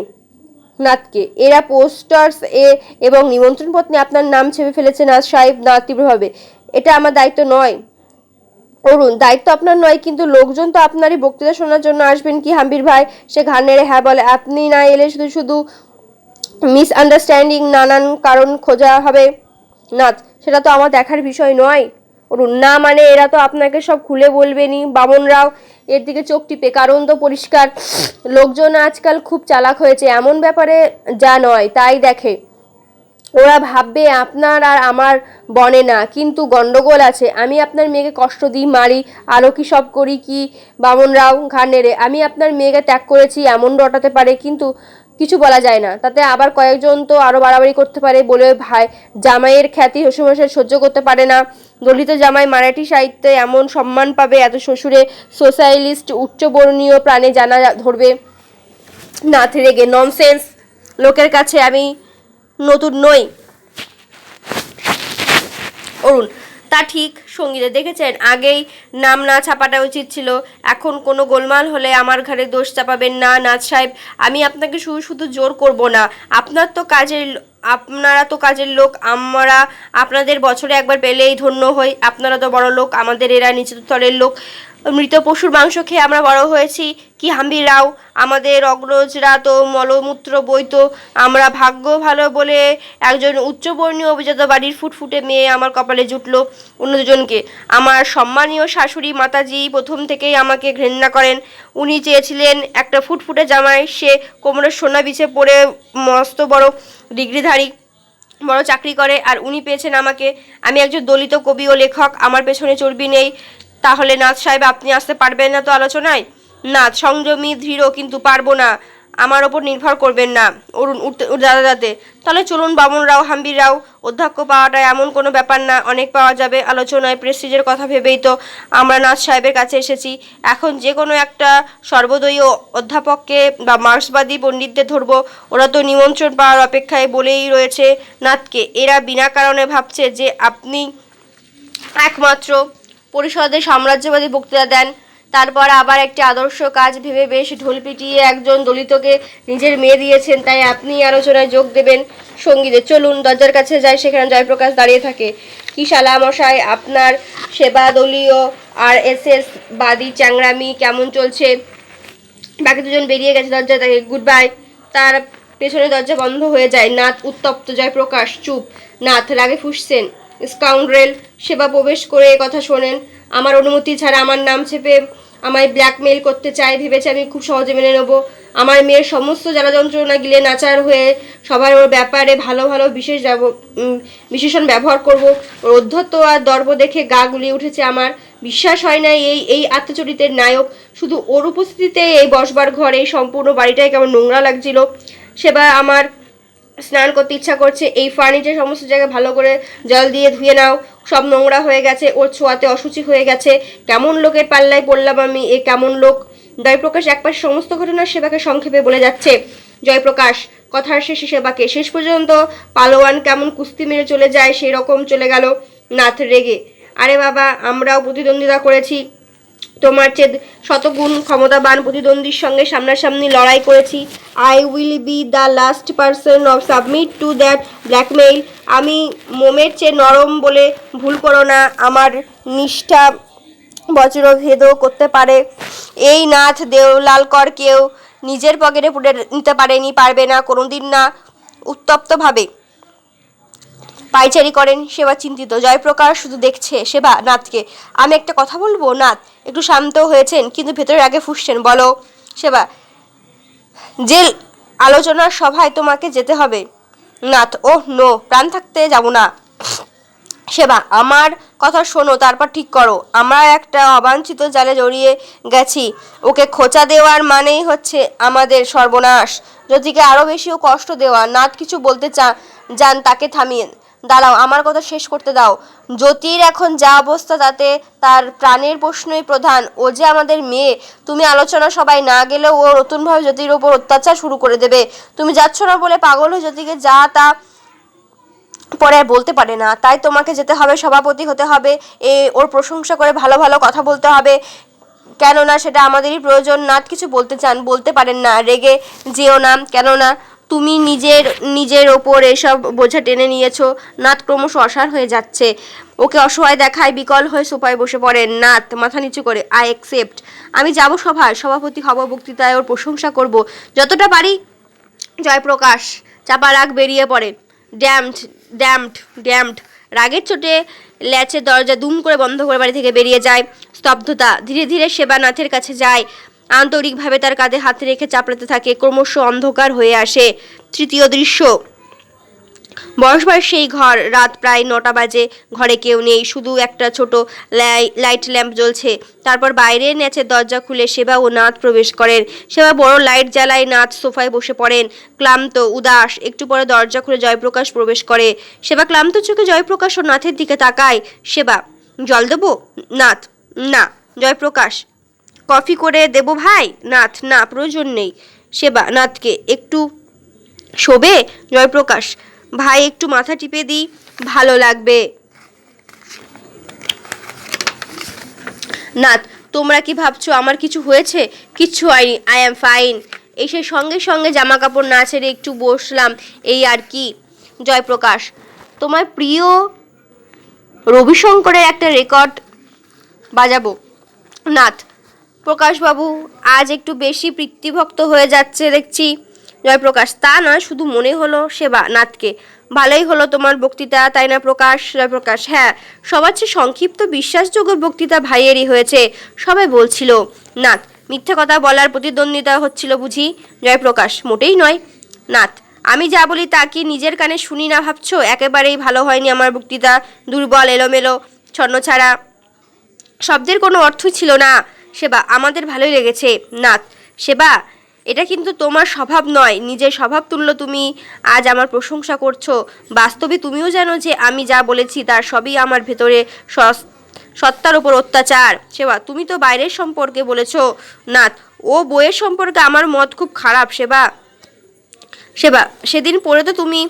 নাথকে এরা পোস্টার্স এবং নিমন্ত্রণ পত্রে আপনার নাম ছেপে ফেলেছে নাথ সাহেব। নাথ তীব্রভাবে: এটা আমার দায়িত্ব নয়। অরুণ: দায়িত্ব আপনার নয়, কিন্তু লোকজন তো আপনারই বক্তৃতা শোনার জন্য আসবেন কি হাম্বির ভাই? সে ঘাড় নেড়ে হ্যাঁ বলে। আপনি না এলে শুধু শুধু মিসআন্ডারস্ট্যান্ডিং, নানান কারণ খোঁজা হবে। নাথ: সেটা তো আমার দেখার বিষয় নয়। অরুণ: না মানে এরা তো আপনাকে সব খুলে বলবেনই। বামন রাও এর দিকে চোখ টিপে: কারণ তো পরিষ্কার, লোকজন আজকাল খুব চালাক হয়েছে, এমন ব্যাপারে যা নয় তাই দেখে। ওরা ভাববে আপনার আর আমার বনে না, কিন্তু গন্ডগোল আছে। আমি আপনার মেয়েকে কষ্ট দিই, মারি, আরও কি সব করি কি? বামন রাও ঘাড় নেড়ে: আমি আপনার মেয়েকে ত্যাগ করেছি, এমন রটাতে পারে, কিন্তু কিছু বলা যায় না। তাতে আবার কয়েকজন তো আরও বাড়াবাড়ি করতে পারে বলে ভাই জামাইয়ের খ্যাতি শ্বশুরমশাই সহ্য করতে পারে না। দলিত জামাই মারাঠি সাহিত্যে এমন সম্মান পাবে, এত শ্বশুরে সোশ্যালিস্ট উচ্চবর্ণীয় প্রাণে জানা ধরবে। নাথ রেগে: ননসেন্স, লোকের কাছে আমি নতুন নই। অরুণ: তা ঠিক। সঙ্গীতে দেখেছেন, আগেই নাম না ছাপাটা উচিত ছিল। এখন কোনো গোলমাল হলে আমার ঘাড়ে দোষ চাপাবেন না নাথ সাহেব। আমি আপনাকে শুধু শুধু জোর করব না। আপনারা তো কাজের লোক, আমরা আপনাদের বছরে একবার পেলেই ধন্য হই। আপনারা তো বড় লোক, আমাদের এরা নিচু স্তরের লোক। মৃত পশুর মাংস খেয়ে আমরা বড় হয়েছি কি হাম্বি রাও? আমাদের অগ্রজরা তো মলমূত্র বইতো। আমরা ভাগ্য ভালো বলে একজন উচ্চবর্ণীয় অভিজাত বাড়ির ফুটফুটে মেয়ে আমার কপালে জুটলো। অন্য দুজনকে আমার সম্মানীয় শাশুড়ি মাতাজি প্রথম থেকেই আমাকে ঘৃণা করেন। উনি চেয়েছিলেন একটা ফুটফুটে জামাই, সে কোমরে সোনা বিছে পড়ে মস্ত বড় ডিগ্রিধারী, বড় চাকরি করে, আর উনি পেয়েছেন আমাকে। আমি একজন দলিত কবি ও লেখক, আমার পেছনে চর্বি নেই। তাহলে নাথ সাহেব আপনি আসতে পারবেন না তো আলোচনায়? নাথ সংযমী দৃঢ়: কিন্তু পারবো না, আমার ওপর নির্ভর করবেন না। অরুণ উঠতে দাদা, তাহলে চলুন বামন রাও, হাম্বির রাও। অধ্যক্ষ পাওয়াটা এমন কোনো ব্যাপার না, অনেক পাওয়া যাবে। আলোচনায় প্রেস্টিজের কথা ভেবেই তো আমরা নাথ সাহেবের কাছে এসেছি। এখন যে কোনো একটা সর্বদলীয় অধ্যাপককে বা মার্ক্সবাদী পণ্ডিতদের ধরবো, ওরা তো নিমন্ত্রণ পাওয়ার অপেক্ষায় বলেই রয়েছে। নাথকে এরা বিনা কারণে ভাবছে যে আপনি একমাত্র পরিষদে সাম্রাজ্যবাদী বক্তৃতা দেন, তারপর আবার একটি আদর্শ কাজ ভেবে বেশ ঢোল পিটিয়ে একজন দলিতকে নিজের মেয়ে দিয়েছেন, তাই আপনি আলোচনায় যোগ দেবেন। সঙ্গীদের: চলুন দরজার কাছে যাই, সেখানে জয়প্রকাশ দাঁড়িয়ে থাকে। কি শালা মশাই, আপনার সেবা দলীয় RSS বাদী চ্যাংরামি কেমন চলছে? বাকি দুজন বেরিয়ে গেছে, দরজা থাকে। Good bye. তার পেছনে দরজা বন্ধ হয়ে যায়। নাথ উত্তপ্ত: জয়প্রকাশ চুপ। নাথ রাগে ফুঁসছেন: স্কাউন্ড্রেল, সেবা প্রবেশ করে কথা শোনেন। আমার অনুমতি ছাড়া আমার নাম ছেপে আমায় ব্ল্যাকমেইল করতে চায়, ভেবেছে আমি খুব সহজে মেনে নেব। আমার মেয়ের সমস্ত জ্বালা যন্ত্রণা গিলে নাচার হয়ে সবার ওর ব্যাপারে ভালো ভালো বিশেষণ ব্যবহার করব। ওর অধ্যত্ব আর দর্প দেখে গা গুলিয়ে উঠেছে আমার। বিশ্বাস হয় না এই আত্মচরিতের নায়ক। শুধু ওর উপস্থিতিতে এই বসবার ঘর, এই সম্পূর্ণ বাড়িটাই কেমন নোংরা লাগছিল। সেবা আমার স্নান করতে ইচ্ছা করছে। এই ফার্নিচার সমস্ত জায়গায় ভালো করে জল দিয়ে ধুয়ে নাও, সব নোংরা হয়ে গেছে, ওর ছোঁয়াতে অসুচি হয়ে গেছে। কেমন লোকের পাল্লায় পড়লাম আমি, এ কেমন লোক? জয়প্রকাশ একপাশে সমস্ত ঘটনা সেবাকে সংক্ষেপে বলে যাচ্ছে। জয়প্রকাশ কথার শেষে সেবাকে: শেষ পর্যন্ত পালোয়ান কেমন কুস্তি মেরে চলে যায়, সেই রকম চলে গেল। নাথ রেগে: আরে বাবা, আমরাও প্রতিদ্বন্দ্বিতা করেছি, তোমার চেয়ে শতগুণ ক্ষমতাবান প্রতিদ্বন্দ্বীর সঙ্গে সামনাসামনি লড়াই করেছি। I will be the last person of submit to that blackmail. আমি মোমের চেয়ে নরম বলে ভুল করো না, আমার নিষ্ঠা বজ্রভেদও করতে পারে। এই নাথ দেওলালকর কেউ নিজের পকেটে পুড়ে নিতে পারেনি, পারবে না, কোনোদিন না। উত্তপ্তভাবে পায়চারি করেন। সেবা চিন্তিত। জয়প্রকাশ শুধু দেখছে। সেবা নাথকে: আমি একটা কথা বলবো? নাথ একটু শান্ত হয়েছেন, কিন্তু ভেতরে আগে ফুঁসছেন। বলো। সেবা: যে আলোচনার সভায় তোমাকে যেতে হবে। নাথ: ওহ নো, প্রাণ থাকতে যাব না। সেবা, আমার কথা শোনো, তারপর ঠিক করো। আমরা একটা অবাঞ্ছিত জালে জড়িয়ে গেছি। ওকে খোঁচা দেওয়ার মানেই হচ্ছে আমাদের সর্বনাশ। জ্যোতিকে আরো বেশিও কষ্ট দেওয়া। নাথ কিছু বলতে যান, তাকে থামিয়ে দাঁড়াও, আমার কথা শেষ করতে দাও। জ্যোতির এখন যা অবস্থা তাতে তার প্রাণের প্রশ্নই প্রধান। ও যে আমাদের মেয়ে। তুমি আলোচনা সবাই না গেলেও ও নতুনভাবে জ্যোতির ওপর অত্যাচার শুরু করে দেবে। তুমি যাচ্ছ না বলে পাগল হয়ে জ্যোতিকে যা তা পরে আর বলতে পারে না। তাই তোমাকে যেতে হবে, সভাপতি হতে হবে, ওর প্রশংসা করে ভালো ভালো কথা বলতে হবে, কেননা সেটা আমাদেরই প্রয়োজন। নাথ কিছু বলতে চান, বলতে পারেন না। রেগে যেও না, কেননা তুমি নিজের ওপর এসব বোঝা টেনে নিয়েছো। নাথ ক্রমশ অসাড় হয়ে যাচ্ছে। ওকে অসহায় দেখায় বিকল হয়ে সোফায় বসে পড়েন। নাথ মাথা নিচু করে, আই অ্যাকসেপ্ট। আমি যাব সভায়, সভাপতি হব, বক্তৃতায় ওর প্রশংসা করব যতটা পারি। জয়প্রকাশ চাপা রাগ বেরিয়ে পড়ে। ড্যামড ড্যামড ড্যামড রাগের চোটে ল্যাচের দরজা দুম করে বন্ধ করে বাড়ি থেকে বেরিয়ে যায়। স্তব্ধতা। ধীরে ধীরে সেবা নাথের কাছে যায়, আন্তরিকভাবে তার কাঁধে হাত রেখে চাপড়াতে থাকে। ক্রমশ অন্ধকার হয়ে আসে। তৃতীয় দৃশ্য। বয়স সেই ঘর। রাত প্রায় 9টা বাজে। ঘরে কেউ নেই, শুধু একটা ছোট লাইট ল্যাম্প জ্বলছে। তারপর বাইরে ন্যাচের দরজা খুলে সেবা ও নাথ প্রবেশ করেন। সেবা বড় লাইট জ্বালায়, নাথ সোফায় বসে পড়েন, ক্লান্ত উদাস। একটু পরে দরজা খুলে জয়প্রকাশ প্রবেশ করে। সেবা ক্লান্ত চোখে জয়প্রকাশ ও নাথের দিকে তাকায়। সেবা, জল দেবো? নাথ, না। জয়প্রকাশ, কফি করে দেবো ভাই? নাথ, না, প্রয়োজন নেই। সেবা নাথকে, একটু শোবে? জয়প্রকাশ, ভাই একটু মাথা টিপে দিই, ভালো লাগবে। নাথ, তোমরা কি ভাবছো আমার কিছু হয়েছে? কিচ্ছু হয়নি, আই অ্যাম ফাইন। এসে সঙ্গে সঙ্গে জামা কাপড় না ছেড়ে একটু বসলাম, এই আর কি। জয়প্রকাশ, তোমার প্রিয় রবিশঙ্করের একটা রেকর্ড বাজাবো। নাথ, প্রকাশবাবু আজ একটু বেশি পিতৃভক্ত হয়ে যাচ্ছে দেখছি। জয়প্রকাশ, তা নয়, শুধু মনে হলো। সেবা নাথকে, ভালোই হলো তোমার বক্তৃতা, তাই না প্রকাশ? জয়প্রকাশ, হ্যাঁ, সবার চেয়ে সংক্ষিপ্ত বিশ্বাসযোগ্য বক্তৃতা ভাইয়েরই হয়েছে, সবাই বলছিল। নাথ, মিথ্যা কথা বলার প্রতিদ্বন্দ্বিতা হচ্ছিল বুঝি? জয়প্রকাশ, মোটেই নয়। নাথ, আমি যা বলি তা কি নিজের কানে শুনি না ভাবছো? একেবারেই ভালো হয়নি আমার বক্তৃতা, দুর্বল, এলোমেলো, ছন্নছাড়া, শব্দের কোনো অর্থই ছিল না। সেবা, আমাদের ভালোই লেগেছে। নাথ, সেবা, এটা কিন্তু তোমার স্বভাব নয়, নিজের স্বভাব তুল্য তুমি আজ আমার প্রশংসা করছো। বাস্তবে তুমিও জানো যে আমি যা বলেছি তার সবই আমার ভেতরে সত্তার ওপর অত্যাচার। সেবা, তুমি তো বাইরের সম্পর্কে বলেছো। নাথ, ও বইয়ের সম্পর্কে আমার মত খুব খারাপ। সেবা, সেদিন পড়ে তো তুমি।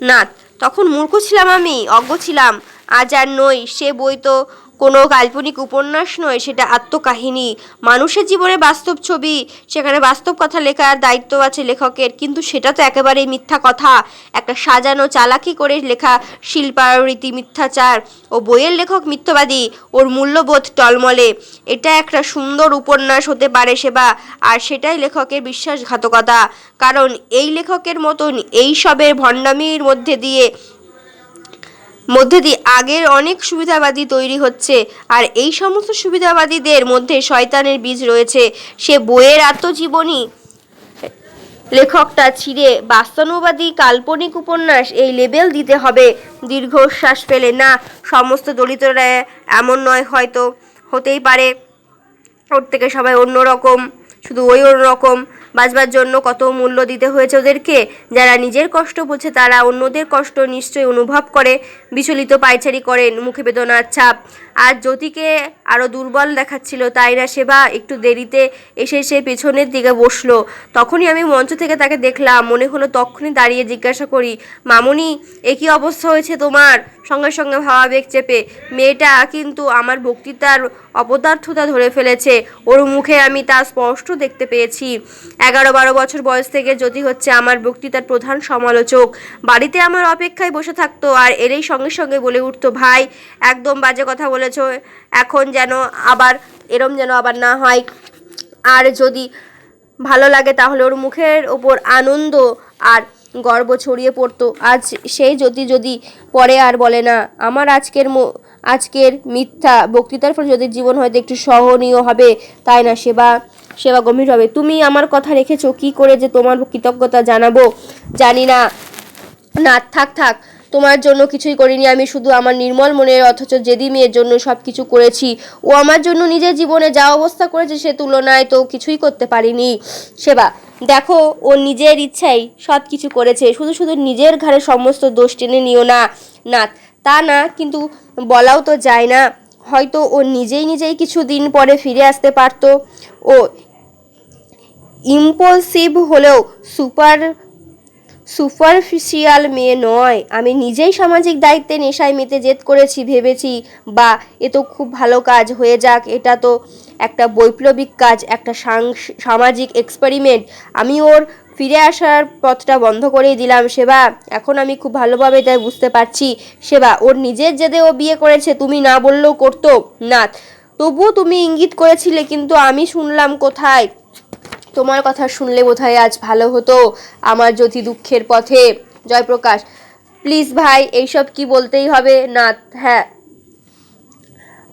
নাথ, তখন মূর্খ ছিলাম, আমি অজ্ঞ ছিলাম, আজ আর নই। সে বই তো কোনো কাল্পনিক উপন্যাস নয়, সেটা আত্মকাহিনী, মানুষের জীবনে বাস্তব ছবি। সেখানে বাস্তব কথা লেখার দায়িত্ব আছে লেখকের, কিন্তু সেটা তো একেবারেই মিথ্যা কথা, একটা সাজানো চালাকি করে লেখা শিল্পারীতি মিথ্যাচার। ও বইয়ের লেখক মিথ্যাবাদী, ওর মূল্যবোধ টলমলে। এটা একটা সুন্দর উপন্যাস হতে পারে সেবা, আর সেটাই লেখকের বিশ্বাসঘাতকতা, কারণ এই লেখকের মতন এই সবের ভণ্ডামির মধ্যে দিয়ে আগের অনেক সুবিধাবাদী তৈরি হচ্ছে, আর এই সমস্ত সুবিধাবাদীদের মধ্যে শয়তানের বীজ রয়েছে। সে বইয়ের আত্মজীবনী লেখকটা ছিঁড়ে বাস্তববাদী কাল্পনিক উপন্যাস এই লেবেল দিতে হবে। দীর্ঘশ্বাস ফেলে, না, সমস্ত দলিতরা এমন নয়, হয়তো হতেই পারে, ওর থেকে সবাই অন্যরকম, শুধু ওই অন্যরকম বাঁচবার জন্য কত মূল্য দিতে হয়েছে ওদেরকে। যারা নিজের কষ্ট বোঝে তারা অন্যদের কষ্ট নিশ্চয়ই অনুভব করে, বিচলিত পায়চারি করেন, মুখে বেদনার ছাপ। আর জ্যোতিকে আরও দুর্বল দেখাচ্ছিল, তাই না সেবা? একটু দেরিতে এসে সে পেছনের দিকে বসলো। তখনই আমি মঞ্চ থেকে তাকে দেখলাম, মনে হলো তখনই দাঁড়িয়ে জিজ্ঞাসা করি, মামুনি, এ কী অবস্থা হয়েছে তোমার? সঙ্গে সঙ্গে ভাবাবেগ চেপে, মেয়েটা কিন্তু আমার বক্তৃতার অপদার্থতা ধরে ফেলেছে, ওর মুখে আমি তা স্পষ্ট দেখতে পেয়েছি। 11-12 বছর বয়স থেকে জ্যোতি হচ্ছে আমার বক্তৃতার প্রধান সমালোচক। বাড়িতে আমার অপেক্ষায় বসে থাকতো, আর এলেই সঙ্গে সঙ্গে বলে উঠতো, ভাই একদম বাজে কথা বলেছো, এখন যেন আবার না হয়। আর যদি ভালো লাগে তাহলে ওর মুখের ওপর আনন্দ আর গর্ব ছড়িয়ে পড়তো। আজ সেই যদি পরে আর বলে না। আমার আজকের মিথ্যা বক্তৃতার ফলে যদি জীবন হয়তো একটু সহনীয় হবে, তাই না সেবা গম্ভীর হবে। তুমি আমার কথা রেখেছো, কি করে যে তোমার কৃতজ্ঞতা জানাবো জানি না। না, থাক, তোমার জন্য কিছুই করিনি আমি, শুধু আমার নির্মল মনের অথচ জেদি মেয়ের জন্য সব কিছু করেছি। ও আমার জন্য নিজের জীবনে যা অবস্থা করেছে সে তুলনায় তো কিছুই করতে পারিনি। সেবা, দেখো ও নিজের ইচ্ছাই সব কিছু করেছে, শুধু শুধু নিজের ঘাড়ে সমস্ত দোষ টেনে নিও না নাথ। তা না, কিন্তু বলাও তো যায় না, হয়তো ও নিজেই কিছু দিন পরে ফিরে আসতে পারতো। ও ইম্পালসিভ হলেও সুপারফিশিয়াল মেয়ে নয়। আমি নিজেই সামাজিক দায়িত্বে নেশায় মেতে জেদ করেছি, ভেবেছি বা এ তো খুব ভালো কাজ হয়ে যাক, এটা তো একটা বৈপ্লবিক কাজ, একটা সামাজিক এক্সপেরিমেন্ট। আমি ওর ফিরে আসার পথটা বন্ধ করেই দিলাম সেবা। এখন আমি খুব ভালোভাবে তাই বুঝতে পারছি সেবা, ওর নিজের জেদে ও বিয়ে করেছে, তুমি না বললেও করতো নাথ। তবুও তুমি ইঙ্গিত করেছিলে, কিন্তু আমি শুনলাম কোথায়? তোমার কথা শুনলে বোধহয় আজ ভালো হতো আমার যদি দুঃখের পথে। জয়প্রকাশ, প্লিজ ভাই, এইসব কি বলতেই হবে নাথ? হ্যাঁ,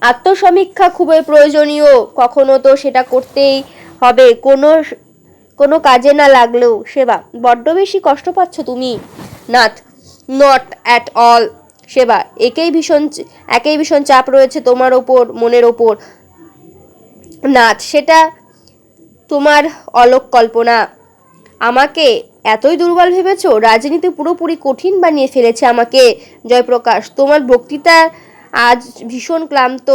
আত্মসমীক্ষা খুবই প্রয়োজনীয়, কখনো তো সেটা করতেই হবে, কোনো কাজে না লাগলেও। সেবা, বড্ড বেশি কষ্ট পাচ্ছ তুমি নাথ। নট অ্যাট অল সেবা, একেই ভীষণ চাপ রয়েছে তোমার ওপর, মনের ওপর নাথ। সেটা তোমার অলোক কল্পনা। আমাকে এতই দুর্বল ভেবেছো? রাজনীতি পুরোপুরি কঠিন বানিয়ে ফেলেছে আমাকে। জয়প্রকাশ, তোমার বক্তৃতা আজ ভীষণ ক্লান্ত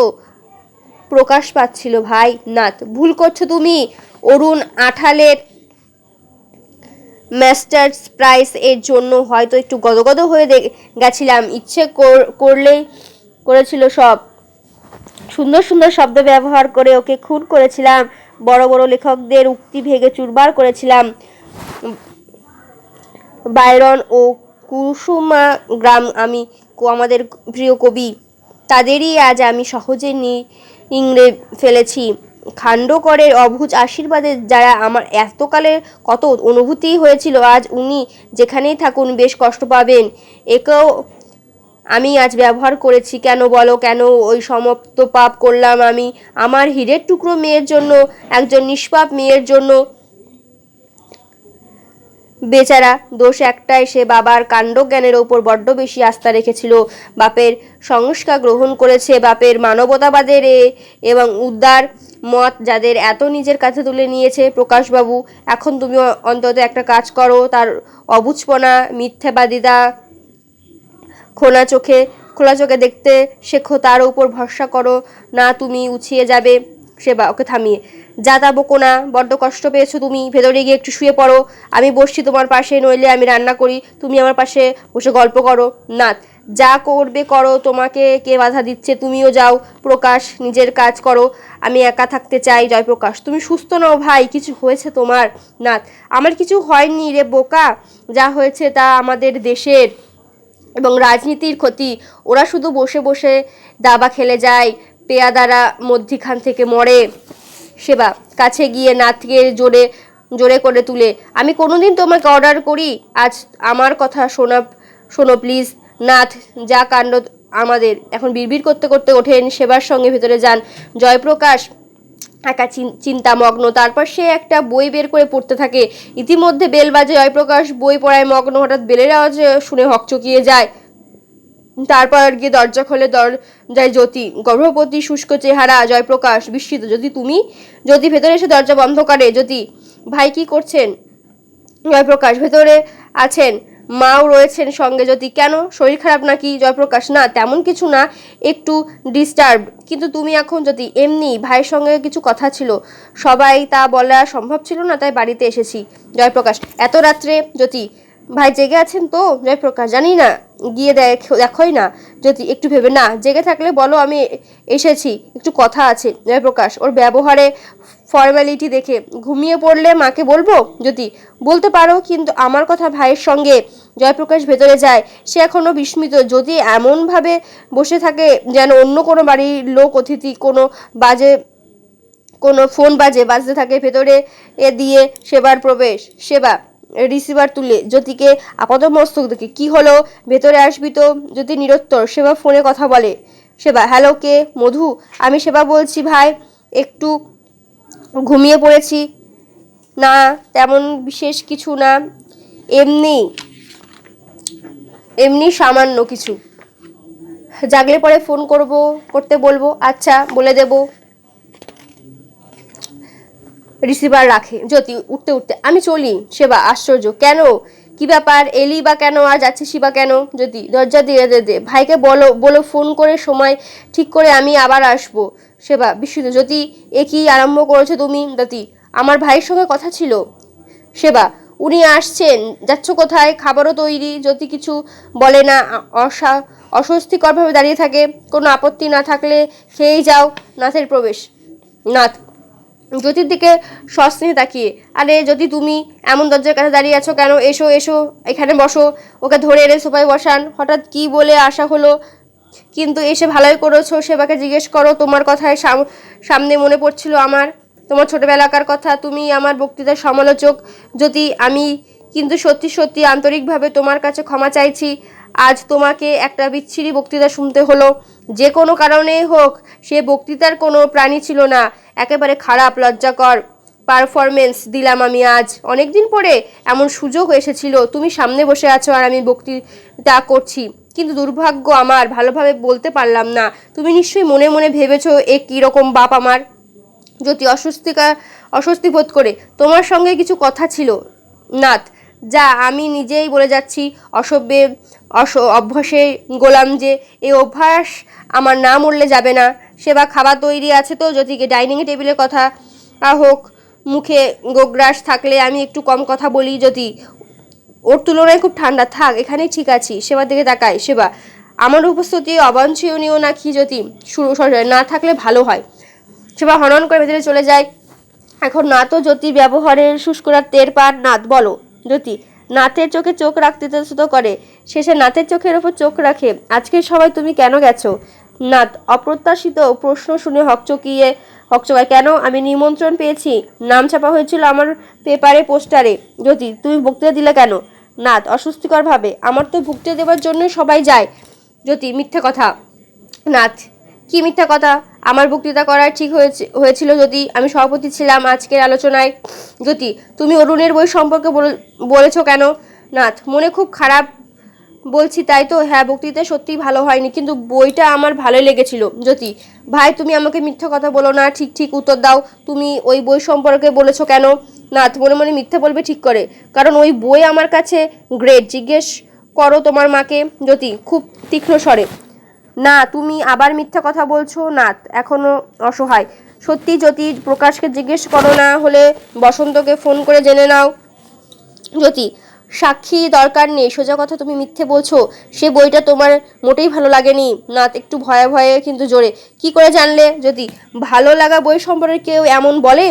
প্রকাশ পাচ্ছিল ভাই। নাথ, ভুল করছো তুমি। অরুণ আঠালের মাস্টার্স প্রাইজ এর জন্য হয়তো একটু গদগদ হয়ে গেছিলাম, ইচ্ছে করেছিল সব সুন্দর সুন্দর শব্দ ব্যবহার করে ওকে খুন করেছিলাম, বড় বড় লেখকদের উক্তি ভেঙে চুরমার করেছিলাম। বায়রন ও কুসুমা গ্রাম আমাদের প্রিয় কবি, তাদেরই আজ আমি সহজে ইংড়ে ফেলেছি। খান্ডকরের অবুঝ আশীর্বাদে যারা আমার এতকালের কত অনুভূতি হয়েছিল, আজ উনি যেখানেই থাকুন বেশ কষ্ট পাবেন। একেও আমি আজ ব্যবহার করেছি কেন বলো? কেন ওই সমাপ্ত পাপ করলাম আমি আমার হীরের টুকরো মেয়ের জন্য, একজন নিষ্পাপ মেয়ের জন্য? বেচারা, দোষ একটাই, সে বাবার কাণ্ডজ্ঞানের ওপর বড্ড বেশি আস্থা রেখেছিল, বাপের সংস্কার গ্রহণ করেছে, বাপের মানবতাবাদের এবং উদার মত যাদের এত নিজের কাছে তুলে নিয়েছে। প্রকাশবাবু, এখন তুমি অন্তত একটা কাজ করো, তার অবুঝপনা মিথ্যাবাদিতা খোলা চোখে দেখতে শেখো, তার উপর ভরসা করো না, তুমি উছিয়ে যাবে। সেবা, ওকে থামিয়ে, যা তা বকো না, বড্ড কষ্ট পেয়েছো তুমি, ভেতরে গিয়ে একটু শুয়ে পড়ো, আমি বসছি তোমার পাশে, নইলে আমি রান্না করি, তুমি আমার পাশে বসে গল্প করো। নাথ, যা করবে করো, তোমাকে কে বাধা দিচ্ছে? তুমিও যাও। প্রকাশ, নিজের কাজ করো, আমি একা থাকতে চাই। জয়প্রকাশ, তুমি সুস্থ নও ভাই, কিছু হয়েছে তোমার? নাথ, আমার কিছু হয়নি রে বোকা, যা হয়েছে তা আমাদের দেশের এবং রাজনীতির ক্ষতি। ওরা শুধু বসে বসে দাবা খেলে যায়, পেয়াদারা মধ্যিখান থেকে মরে। সেবা, কাছে গিয়ে নাথকে জোরে করে তুলে, আমি কোনোদিন তোমাকে অর্ডার করি? আজ আমার কথা শোনো প্লিজ। নাথ, যা কাণ্ড আমাদের। এখন বিড়বিড় করতে করতে ওঠেন, সেবার সঙ্গে ভেতরে যান। জয়প্রকাশ একা চিন্তামগ্ন, তারপর সে একটা বই বের করে পড়তে থাকে। ইতিমধ্যে বেল বাজে, জয়প্রকাশ বই পড়ায় মগ্ন, হঠাৎ বেলের আওয়াজ শুনে হকচকিয়ে যায়। তারপর গিয়ে দরজা খোলে, দরজায় জ্যোতি, গর্ভবতী শুষ্ক চেহারা। জয়প্রকাশ বিস্মিত, জ্যোতি ভেতরে এসে দরজা বন্ধ করে। জ্যোতি, ভাই কি করছেন? জয়প্রকাশ, ভেতরে আছেন, মাও রয়েছেন সঙ্গে। জ্যোতি, কেন, শরীর খারাপ নাকি? জয়প্রকাশ, না তেমন কিছু না, একটু ডিস্টার্ব। কিন্তু তুমি এখন? জ্যোতি, এমনি, ভাইয়ের সঙ্গে কিছু কথা ছিল, সবাই তা বলা সম্ভব ছিল না, তাই বাড়িতে এসেছি। জয়প্রকাশ, এত রাত্রে? জ্যোতি, ভাই জেগে আছেন তো? জয়প্রকাশ, জানি না, গিয়ে দেখোই না। জ্যোতি একটু ভেবে, না জেগে থাকলে বলো, আমি এসেছি, একটু কথা আছে। জয়প্রকাশ ওর ব্যবহারে ফর্মালিটি দেখে, ঘুমিয়ে পড়লে মাকে বলবো? জ্যোতি, বলতে পারো, কিন্তু আমার কথা ভাইয়ের সঙ্গে। জয়প্রকাশ ভেতরে যায়, সে এখনো বিস্মিত। যদি এমনভাবে বসে থাকে যেন অন্য কোনো বাড়ির লোক, অতিথি, কোনো ফোন বাজতে থাকে। ভেতরে দিয়ে সেবার প্রবেশ। সেবা রিসিভার তুলে জ্যোতিকে আপাদমস্তক দেখে, কি হলো, ভেতরে আসবি তো? জ্যোতি নিরুত্তর। সেবা ফোনে কথা বলে। সেবা, হ্যালো, কে? মধু, আমি সেবা বলছি ভাই, একটু ঘুমিয়ে পড়েছি। না তেমন বিশেষ কিছু না, এমনি এমনি সামান্য কিছু। জাগলে পরে ফোন করতে বলবো। আচ্ছা, বলে দেব। রিসিভার রাখে। জ্যোতি উঠতে উঠতে, আমি চলি। সেবা আশ্চর্য, কেন? কি ব্যাপার? এলি বা কেন? আর যাচ্ছিস বা কেন? জ্যোতি দরজা দিয়ে দে। ভাইকে বলো বলো ফোন করে সময় ঠিক করে আমি আবার আসবো। সেবা বিস্মিত, জ্যোতি এ কি আরম্ভ করেছো তুমি? জ্যোতি আমার ভাইয়ের সঙ্গে কথা ছিল। সেবা উনি আসছেন, যাচ্ছ কোথায়? খাবারও তৈরি। জ্যোতি কিছু বলে না, অস্বস্তিকরভাবে দাঁড়িয়ে থাকে। কোনো আপত্তি না থাকলে খেয়েই যাও। নাথের প্রবেশ। নাথ জ্যোতির দিকে সস্নেহে তাকিয়ে, আরে জ্যোতি তুমি এমন দরজার কাছে দাঁড়িয়ে আছো কেন? এসো এসো, এখানে বসো। ওকে ধরে এনে সোফায় বসান। হঠাৎ কি বলে আসা হলো? কিন্তু এসে ভালোই করেছো। সেবাকে জিজ্ঞেস করো। তোমার কথায় সামনে মনে পড়ছিল আমার তোমার ছোটবেলাকার কথা। তুমি আমার বক্তৃতার সমালোচক। যদি আমি কিন্তু সত্যি সত্যি আন্তরিকভাবে তোমার কাছে ক্ষমা চাইছি। আজ তোমাকে একটা বিচ্ছিরি বক্তৃতা শুনতে হলো। যে কোনো কারণে হোক, সে বক্তৃতার কোনো প্রাণী ছিল না। একেবারে খারাপ, লজ্জাকর পারফরমেন্স দিলাম আমি আজ। অনেকদিন পরে এমন সুযোগ এসেছিল, তুমি সামনে বসে আছো আর আমি বক্তৃতা করছি, কিন্তু দুর্ভাগ্য আমার, ভালোভাবে বলতে পারলাম না। তুমি নিশ্চয়ই মনে মনে ভেবেছো এ কীরকম বাপ আমার। জ্যোতি অস্বস্তি বোধ করে, তোমার সঙ্গে কিছু কথা ছিল। নাথ যা, আমি নিজেই বলে যাচ্ছি। অভ্যাসে গোলাম যে, এই অভ্যাস আমার না মরলে যাবে না। সেবা খাবার তৈরি আছে তো? জ্যোতিকে ডাইনিং টেবিলের কথা হোক, মুখে গোগ্রাস থাকলে আমি একটু কম কথা বলি। জ্যোতি ওর তুলনায় খুব ঠান্ডা, থাক এখানেই ঠিক আছি। সেবার দিকে তাকায়। সেবা আমার উপস্থিতি অবাঞ্ছনীয় নাকি? জ্যোতি না থাকলে ভালো হয়। সেবা হনন করে ভেতরে চলে যায়। এখন না তো জ্যোতির ব্যবহারের শুষ্করার টের পান। নাথ বলো। জ্যোতি নাথের চোখে চোখ রাখতে চেষ্টা করে, শেষে নাথের চোখের ওপর চোখ রাখে। আজকে সবাই তুমি কেন গেছো? নাথ অপ্রত্যাশিত প্রশ্ন শুনে হকচকায়। কেন? আমি নিমন্ত্রণ পেয়েছি, নাম ছাপা হয়েছিল আমার পেপারে, পোস্টারে। জ্যোতি তুমি বক্তৃতা দিলে কেন? নাথ অস্বস্তিকর ভাবে, আমার তো বক্তৃতা দেওয়ার জন্যই সবাই যায়। জ্যোতি মিথ্যে কথা। নাথ কি মিথ্যা কথা? আমার বক্তৃতা করার ঠিক হয়েছিল যদি আমি সভাপতি ছিলাম আজকের আলোচনায়। জ্যোতি তুমি অরুণের বই সম্পর্কে বলেছো কেন? নাথ মনে খুব খারাপ বলছি তাই তো। হ্যাঁ, বক্তৃতা সত্যিই ভালো হয়নি, কিন্তু বইটা আমার ভালোই লেগেছিল। জ্যোতি ভাই তুমি আমাকে মিথ্যা কথা বলো না, ঠিক ঠিক উত্তর দাও। তুমি ওই বই সম্পর্কে বলেছো কেন? নাথ মনে মনে মিথ্যা বলবে ঠিক করে, কারণ ওই বই আমার কাছে গ্রেট। জিজ্ঞেস করো তোমার মাকে। জ্যোতি খুব তীক্ষ্ণ স্বরে, না তুমি আবার মিথ্যা কথা বলছো। নাথ এখনো অসহায়, সত্যি জ্যোতি, প্রকাশকে জিজ্ঞেস করো, না হলে বসন্তকে ফোন করে জেনে নাও। জ্যোতি সাক্ষী দরকার নেই, সোজা কথা তুমি মিথ্যে বলছো। সে বইটা তোমার মোটেই ভালো লাগেনি। নাথ একটু ভয়ে ভয়ে কিন্তু জোরে, কি করে জানলে? জ্যোতি ভালো লাগা বই সম্পর্কে কেউ এমন বলে?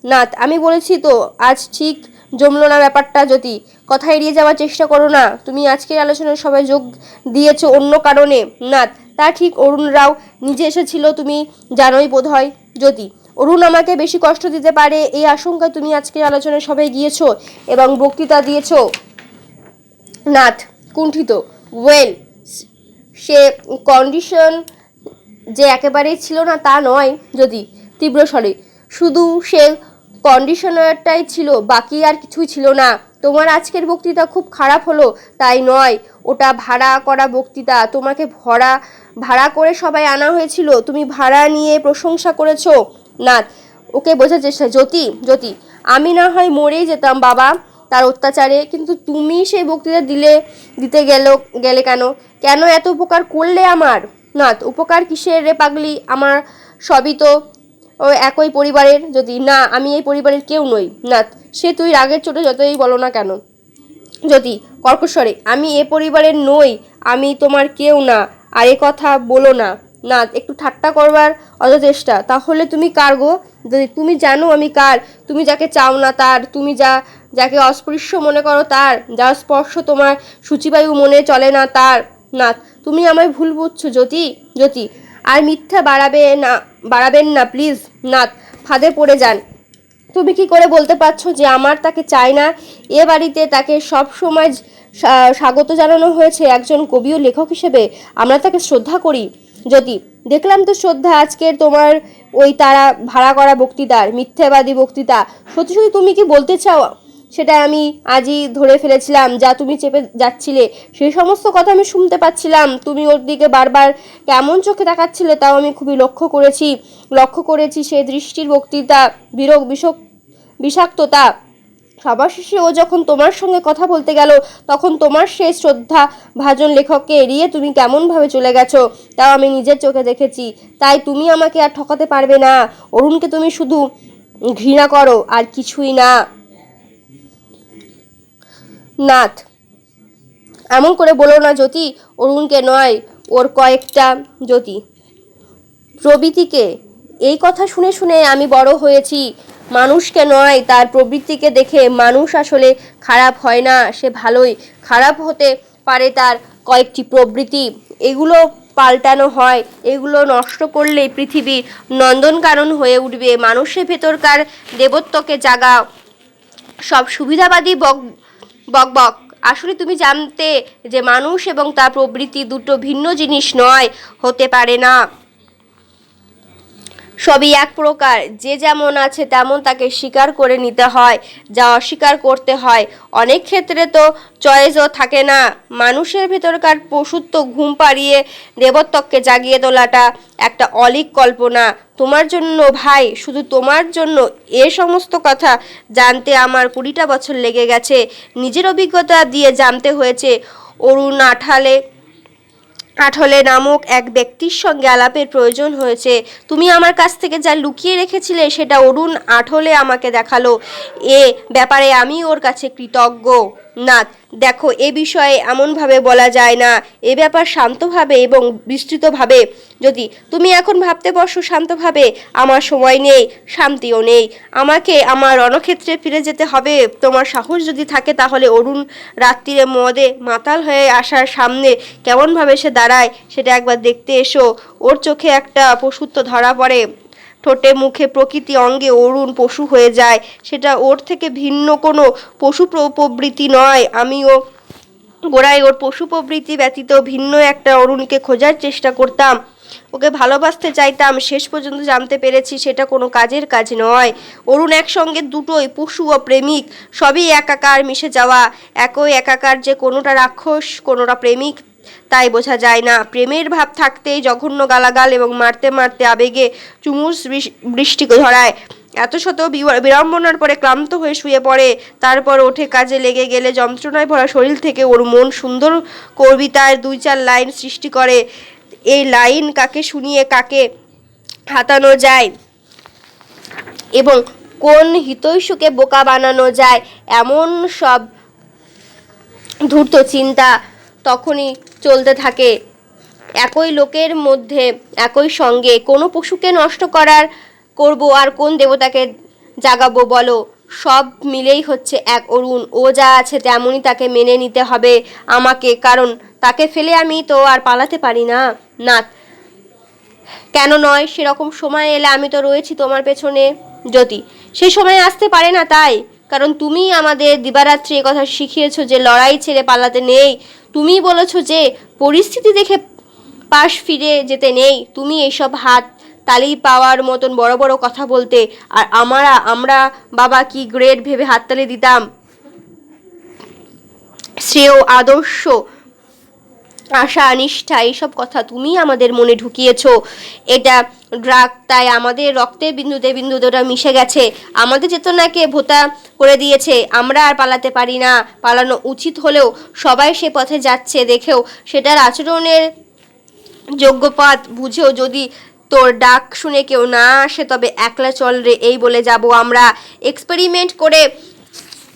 নাথ আমি বলেছি তো, আজ ঠিক জমলো না ব্যাপারটা। জ্যোতি কথা এড়িয়ে যাওয়ার চেষ্টা করো না। তুমি আজকের আলোচনায় সবাই যোগ দিয়েছো অন্য কারণে। নাথ তা ঠিক, অরুণ রাও নিজে এসেছিল, তুমি জানোই বোধ হয়। জ্যোতি অরুণ আমাকে বেশি কষ্ট দিতে পারে এই আশঙ্কা তুমি আজকের আলোচনায় সবাই গিয়েছো এবং বক্তৃতা দিয়েছো। নাথ কুণ্ঠিত, ওয়েল সে কন্ডিশন যে একেবারেই ছিল না তা নয়। যদি তীব্র স্বরে, শুধু সে কন্ডিশনারটাই ছিল, বাকি আর কিছুই ছিল না। তোমার আজকের বক্তৃতা খুব খারাপ হলো তাই নয়, ওটা ভাড়া করা বক্তৃতা। তোমাকে ভাড়া করে সবাই আনা হয়েছিল, তুমি ভাড়া নিয়ে প্রশংসা করেছো। নাথ ওকে বোঝার চেষ্টা, জ্যোতি আমি না হয় মরেই যেতাম বাবা তার অত্যাচারে, কিন্তু তুমি সেই বক্তৃতা দিতে গেলে কেন? কেন এত উপকার করলে আমার? নাথ উপকার কিসের রে পাগলি, আমার সবই তো ও একই পরিবারের। যদি না, আমি এই পরিবারের কেউ নই। নাথ সে তুই রাগের চোটে যতই বলো না কেন। যদি কর্কশ্বরে, আমি এ পরিবারের নই, আমি তোমার কেউ না, আর এ কথা বলো না। নাথ একটু ঠাট্টা করবার অযথেষ্টা, তাহলে তুমি কার গো? যদি তুমি জানো আমি কার, তুমি যাকে চাও না তার, তুমি যাকে অস্পৃশ্য মনে করো তার, যার স্পর্শ তোমার সূচিবায়ু মনে চলে না তার। নাথ তুমি আমায় ভুল বুঝছো জ্যোতি আর মিথ্যা বাড়াবেন না প্লিজ। নাথ ফাঁদে পড়ে যান। তুমি কি করে বলতে পারছো যে আমার তাকে চাই না? এ বাড়িতে তাকে সব সময় স্বাগত জানানো হয়েছে একজন কবি ও লেখক হিসেবে, আমরা তাকে শ্রদ্ধা করি। যদি দেখলাম তো শ্রদ্ধা আজকের তোমার ওই তারা ভাড়া করা বক্তৃতার, মিথ্যাবাদী বক্তৃতা। সত্যি সত্যি তুমি কি বলতে চাও সেটা আমি আজই ধরে ফেলেছিলাম। যা তুমি চেপে যাচ্ছিলে সেই সমস্ত কথা আমি শুনতে পাচ্ছিলাম। তুমি ওর দিকে বারবার কেমন চোখে তাকাচ্ছিলে তাও আমি খুবই লক্ষ্য করেছি সেই দৃষ্টির বক্তৃতা, বিষাক্ততা। সবার শেষে ও যখন তোমার সঙ্গে কথা বলতে গেল তখন তোমার সেই শ্রদ্ধা ভাজন লেখককে এড়িয়ে তুমি কেমনভাবে চলে গেছো তাও আমি নিজের চোখে দেখেছি। তাই তুমি আমাকে আর ঠকাতে পারবে না। অরুণকে তুমি শুধু ঘৃণা করো আর কিছুই না। নাথ, এমন করে বলো না জ্যোতি। অরুণকে নয়, ওর কয়েকটা জ্যোতি প্রবৃত্তিকে। এই কথা শুনে শুনে আমি বড় হয়েছি। মানুষকে নয়, তার প্রবৃত্তিকে দেখে মানুষ আসলে খারাপ হয় না, সে ভালোই। খারাপ হতে পারে তার কয়েকটি প্রবৃত্তি, এগুলো পাল্টানো হয়। এগুলো নষ্ট করলেই পৃথিবী নন্দনকানন হয়ে উঠবে। মানুষের ভেতরকার দেবত্বকে জাগা সব সুবিধাবাদী বকবক। আসলে তুমি জানতে যে মানুষ এবং তার প্রবৃত্তি দুটো ভিন্ন জিনিস নয়, হতে পারে না। সবই এক প্রকার। যে যেমন আছে তেমন তাকে স্বীকার করে নিতে হয়, যা অস্বীকার করতে হয়। অনেক ক্ষেত্রে তো চয়েসও থাকে না। মানুষের ভেতরকার পশুত্ব ঘুম পাড়িয়ে দেবত্বকে জাগিয়ে তোলাটা একটা অলীক কল্পনা। তোমার জন্য ভাই, শুধু তোমার জন্য এ সমস্ত কথা জানতে আমার 20টা বছর লেগে গেছে। নিজের অভিজ্ঞতা দিয়ে জানতে হয়েছে। অরুণ আঠলে নামক এক ব্যক্তির সঙ্গে আলাপের প্রয়োজন হয়েছে। তুমি আমার কাছ থেকে যা লুকিয়ে রেখেছিলে সেটা অরুণ আঠলে আমাকে দেখালো। এ ব্যাপারে আমি ওর কাছে কৃতজ্ঞ। নাথ, দেখো, এ বিষয়ে এমনভাবে বলা যায় না। এ ব্যাপার শান্তভাবে এবং বিস্তৃতভাবে। যদি তুমি এখন ভাবতে বসো শান্তভাবে, আমার সময় নেই, শান্তিও নেই। আমাকে আমার রণক্ষেত্রে ফিরে যেতে হবে। তোমার সাহস যদি থাকে তাহলে অরুণ রাত্রিরে মদে মাতাল হয়ে আসার সামনে কেমনভাবে সে দাঁড়ায় সেটা একবার দেখতে এসো। ওর চোখে একটা পশুত্ব ধরা পড়ে, ঠোঁটে মুখে প্রকৃতি, অঙ্গে অরুণ পশু হয়ে যায়। সেটা ওর থেকে ভিন্ন কোনো পশু প্রবৃত্তি নয়। আমিও গোড়ায় ওর পশু প্রবৃত্তি ব্যতীত ভিন্ন একটা অরুণকে খোঁজার চেষ্টা করতাম, ওকে ভালোবাসতে চাইতাম। শেষ পর্যন্ত জানতে পেরেছি সেটা কোনো কাজের কাজ নয়। অরুণ একসঙ্গে দুটোই, পশু ও প্রেমিক, সবই একাকার মিশে যাওয়া। একই একাকার যে কোনোটা রাক্ষস কোনোটা প্রেমিক তাই বোঝা যায় না। প্রেমের ভাব থাকতেই জঘন্য গালাগাল এবং মারতে মারতে আবেগে চুমুস বৃষ্টি ধরায়। এত শত বিড়ম্বনার পরে ক্লান্ত হয়ে শুয়ে পড়ে, তারপর ওঠে কাজে লেগে গেলে যন্ত্রণায় ভরা শরীর থেকে ওর মন সুন্দর কবিতায় 2-4 লাইন সৃষ্টি করে। এই লাইন কাকে শুনিয়ে কাকে হাতানো যায় এবং কোন হিতৈষীকে বোকা বানানো যায়, এমন সব ধূর্ত চিন্তা তখনই চলতে থাকে। একই লোকের মধ্যে একই সঙ্গে কোনো পশুকে নষ্ট করব আর কোন দেবতাকে জাগাবো বলো। সব মিলেই হচ্ছে এক অরুণ। ও যা আছে তেমনই তাকে মেনে নিতে হবে আমাকে, কারণ তাকে ফেলে আমি তো আর পালাতে পারি না। নাথ, কেন নয়? সেরকম সময় এলে আমি তো রয়েছি তোমার পেছনে। জ্যোতি, সেই সময় আসতে পারে না তাই, কারণ তুমি আমাদের দিবারাত্রি কথা শিখিয়েছো যে লড়াই ছেড়ে পালাতে নেই। তুমি বলেছো যে পরিস্থিতি দেখে পাশ ফিরে যেতে নেই। তুমি এইসব হাত তালি পাওয়ার মতন বড় বড় কথা বলতে, আর আমরা বাবা কি গ্রেট ভেবে হাততালি দিতাম। শ্রেয়, আদর্শ, আশা, নিষ্ঠা, এইসব কথা তুমি আমাদের মনে ঢুকিয়েছ। এটা ড্রাগ, তাই আমাদের রক্তের বিন্দুতে বিন্দুতে ওটা মিশে গেছে, আমাদের চেতনাকে ভোতা করে দিয়েছে। আমরা আর পালাতে পারি না। পালানো উচিত হলেও সবাই সে পথে যাচ্ছে দেখেও সেটার আচরণের যোগ্যপাত বুঝেও যদি তোর ডাক শুনে কেউ না আসে তবে একলা চল রে, এই বলে যাব আমরা। এক্সপেরিমেন্ট করে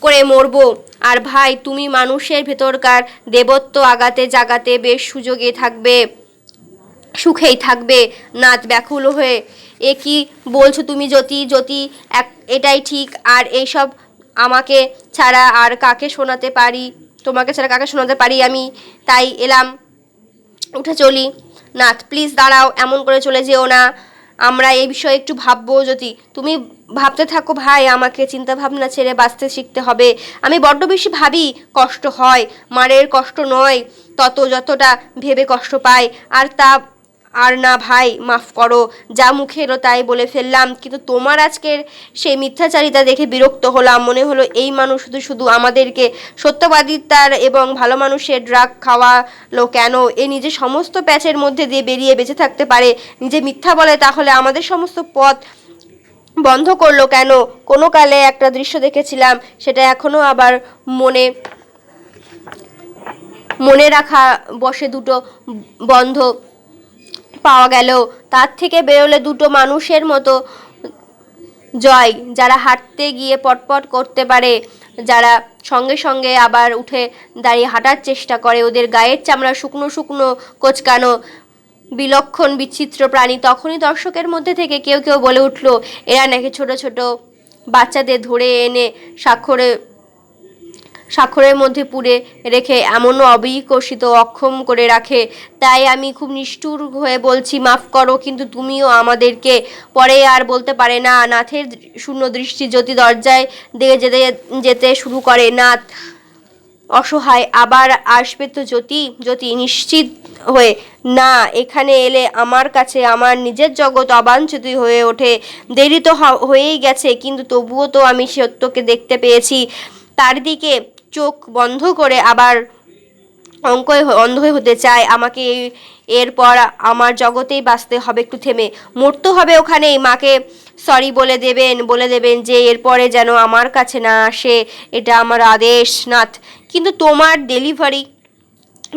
করে মরবো। আর ভাই, তুমি মানুষের ভেতরকার দেবত্ব আগাতে জাগাতে বেশ সুখেই থাকবে। নাথ ব্যাকুল হয়ে, এ কি বলছো তুমি জ্যোতি? জ্যোতি, এটাই ঠিক। আর এইসব আমাকে ছাড়া আর কাকে শোনাতে পারি? তোমাকে ছাড়া কাকে শোনাতে পারি আমি? তাই এলাম, উঠে চলি। নাথ, প্লিজ দাঁড়াও, এমন করে চলে যেও না। আমরা এই বিষয়ে একটু ভাববো। যদি তুমি ভাবতে থাকো ভাই, আমাকে চিন্তা ভাবনা ছেড়ে বাঁচতে শিখতে হবে। আমি বড্ড বেশি ভাবি, কষ্ট হয়। মারের কষ্ট নয় তত, যতটা ভেবে কষ্ট পাই। আর না ভাই, মাফ করো, যা মুখে এলো তাই বলে ফেললাম, কিন্তু তোমার আজকের সেই মিথ্যাচারিতা দেখে বিরক্ত হলাম। মনে হলো এই মানুষ শুধু শুধু আমাদেরকে সত্যবাদিতার এবং ভালো মানুষের ড্রাগ খাওয়ালো কেন? এ নিজে সমস্ত প্যাচের মধ্যে দিয়ে বেরিয়ে বেঁচে থাকতে পারে, নিজে মিথ্যা বলে, তাহলে আমাদের সমস্ত পথ বন্ধ করলো কেন? কোনো কালে একটা দৃশ্য দেখেছিলাম, সেটা এখনো আবার মনে মনে রাখা বসে দুটো বন্ধ পাওয়া গেল, তার থেকে বেরোলে দুটো মানুষের মতো জয়, যারা হাঁটতে গিয়ে পটপট করতে পারে, যারা সঙ্গে সঙ্গে আবার উঠে দাঁড়িয়ে হাঁটার চেষ্টা করে, ওদের গায়ের চামড়া শুকনো শুকনো কোঁচকানো, বিলক্ষণ বিচিত্র প্রাণী। তখনই দর্শকের মধ্যে থেকে কেউ কেউ বলে উঠল, এরা নাকি ছোট ছোট বাচ্চাদের ধরে এনে স্বাক্ষরের মধ্যে পুরে রেখে এমনও অবিকশিত অক্ষম করে রাখে। তাই আমি খুব নিষ্ঠুর হয়ে বলছি, মাফ করো, কিন্তু তুমিও আমাদেরকে। পরে আর বলতে পারে না। নাথের শূন্য দৃষ্টি জ্যোতি দরজায় দিকে যেতে যেতে শুরু করে। নাথ অসহায়, আবার আসবে তো জ্যোতি? জ্যোতি নিশ্চিত হয়ে, না, এখানে এলে আমার কাছে আমার নিজের জগৎ অবাঞ্ছিত হয়ে ওঠে। দেরি তো হয়েই গেছে, কিন্তু তবুও তো আমি সত্যকে দেখতে পেয়েছি। তার দিকে চোখ বন্ধ করে আবার অন্ধ হতে চায় আমাকে। এরপর আমার জগতেই বাঁচতে হবে, একটু থেমে মরতে হবে ওখানেই। মাকে সরি বলে দেবেন যে এরপরে যেন আমার কাছে না আসে, এটা আমার আদেশ। নাথ, কিন্তু তোমার ডেলিভারি?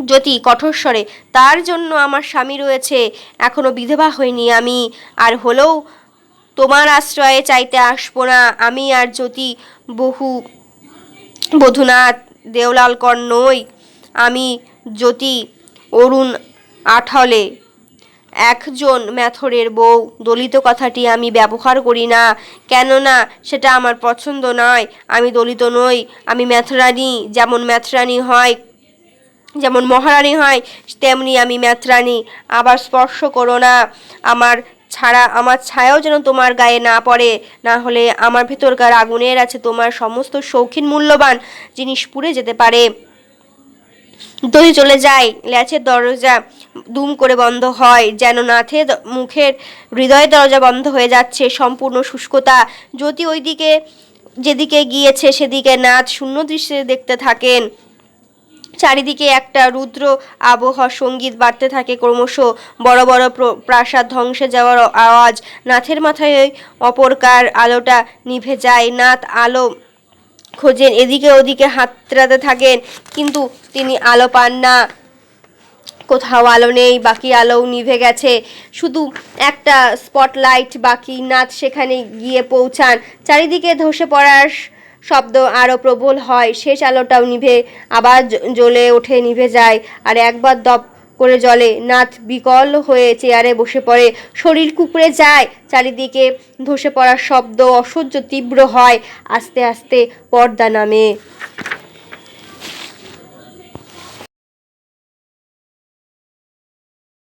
জ্যোতি কঠোর স্বরে, তার জন্য আমার স্বামী রয়েছে, এখনো বিধবা হইনি আমি, আর হলেও তোমার আশ্রয়ে চাইতে আসবো না। আমি আর জ্যোতি বহু বধূনাথ দেওলালকর নই। আমি জ্যোতি অরুণ আঠলে একজন ম্যাথরের বউ। দলিত কথাটি আমি ব্যবহার করি না, কেননা সেটা আমার পছন্দ নয়। আমি দলিত নই, আমি ম্যাথরানি। যেমন মহারানী হয় তেমনি আমি ম্যাথরানি। আবার স্পর্শ করো না আমার আমার ছায়াও যেন তোমার গায়ে না পড়ে, না হলে আমার ভেতরকার আগুনের আছে তোমার সমস্ত শৌখিন মূল্যবান জিনিস পুড়ে যেতে পারে। দড়ি চলে যায়, ল্যাচের দরজা দুম করে বন্ধ হয়, যেন নাথের মুখের হৃদয়ের দরজা বন্ধ হয়ে যাচ্ছে। সম্পূর্ণ শুষ্কতা। জ্যোতি ওইদিকে যেদিকে গিয়েছে সেদিকে নাথ শূন্য দৃষ্টিতে দেখতে থাকেন। চারিদিকে একটা রুদ্র আবহ, সঙ্গীত বাড়তে থাকে ক্রমশ। বড় বড় প্রাসাদ ধ্বংসে যাওয়ার আওয়াজ। নাথের মাথায় অপরকার আলোটা নিভে যায়। নাথ আলো খোঁজেন, এদিকে ওদিকে হাতড়াতে থাকেন, কিন্তু তিনি আলো পান না। কোথাও আলো নেই, বাকি আলোও নিভে গেছে, শুধু একটা স্পটলাইট বাকি। নাথ সেখানে গিয়ে পৌঁছান। চারিদিকে ধসে পড়ার শব্দ আরও প্রবল হয়। শেষ আলোটাও নিভে আবার জ্বলে ওঠে, নিভে যায়, আর একবার দপ করে জ্বলে। নাথ বিকল হয়ে চেয়ারে বসে পড়ে, শরীর কুঁকড়ে যায়। চারিদিকে ধসে পড়ার শব্দ অসহ্য তীব্র হয়। আস্তে আস্তে পর্দা নামে।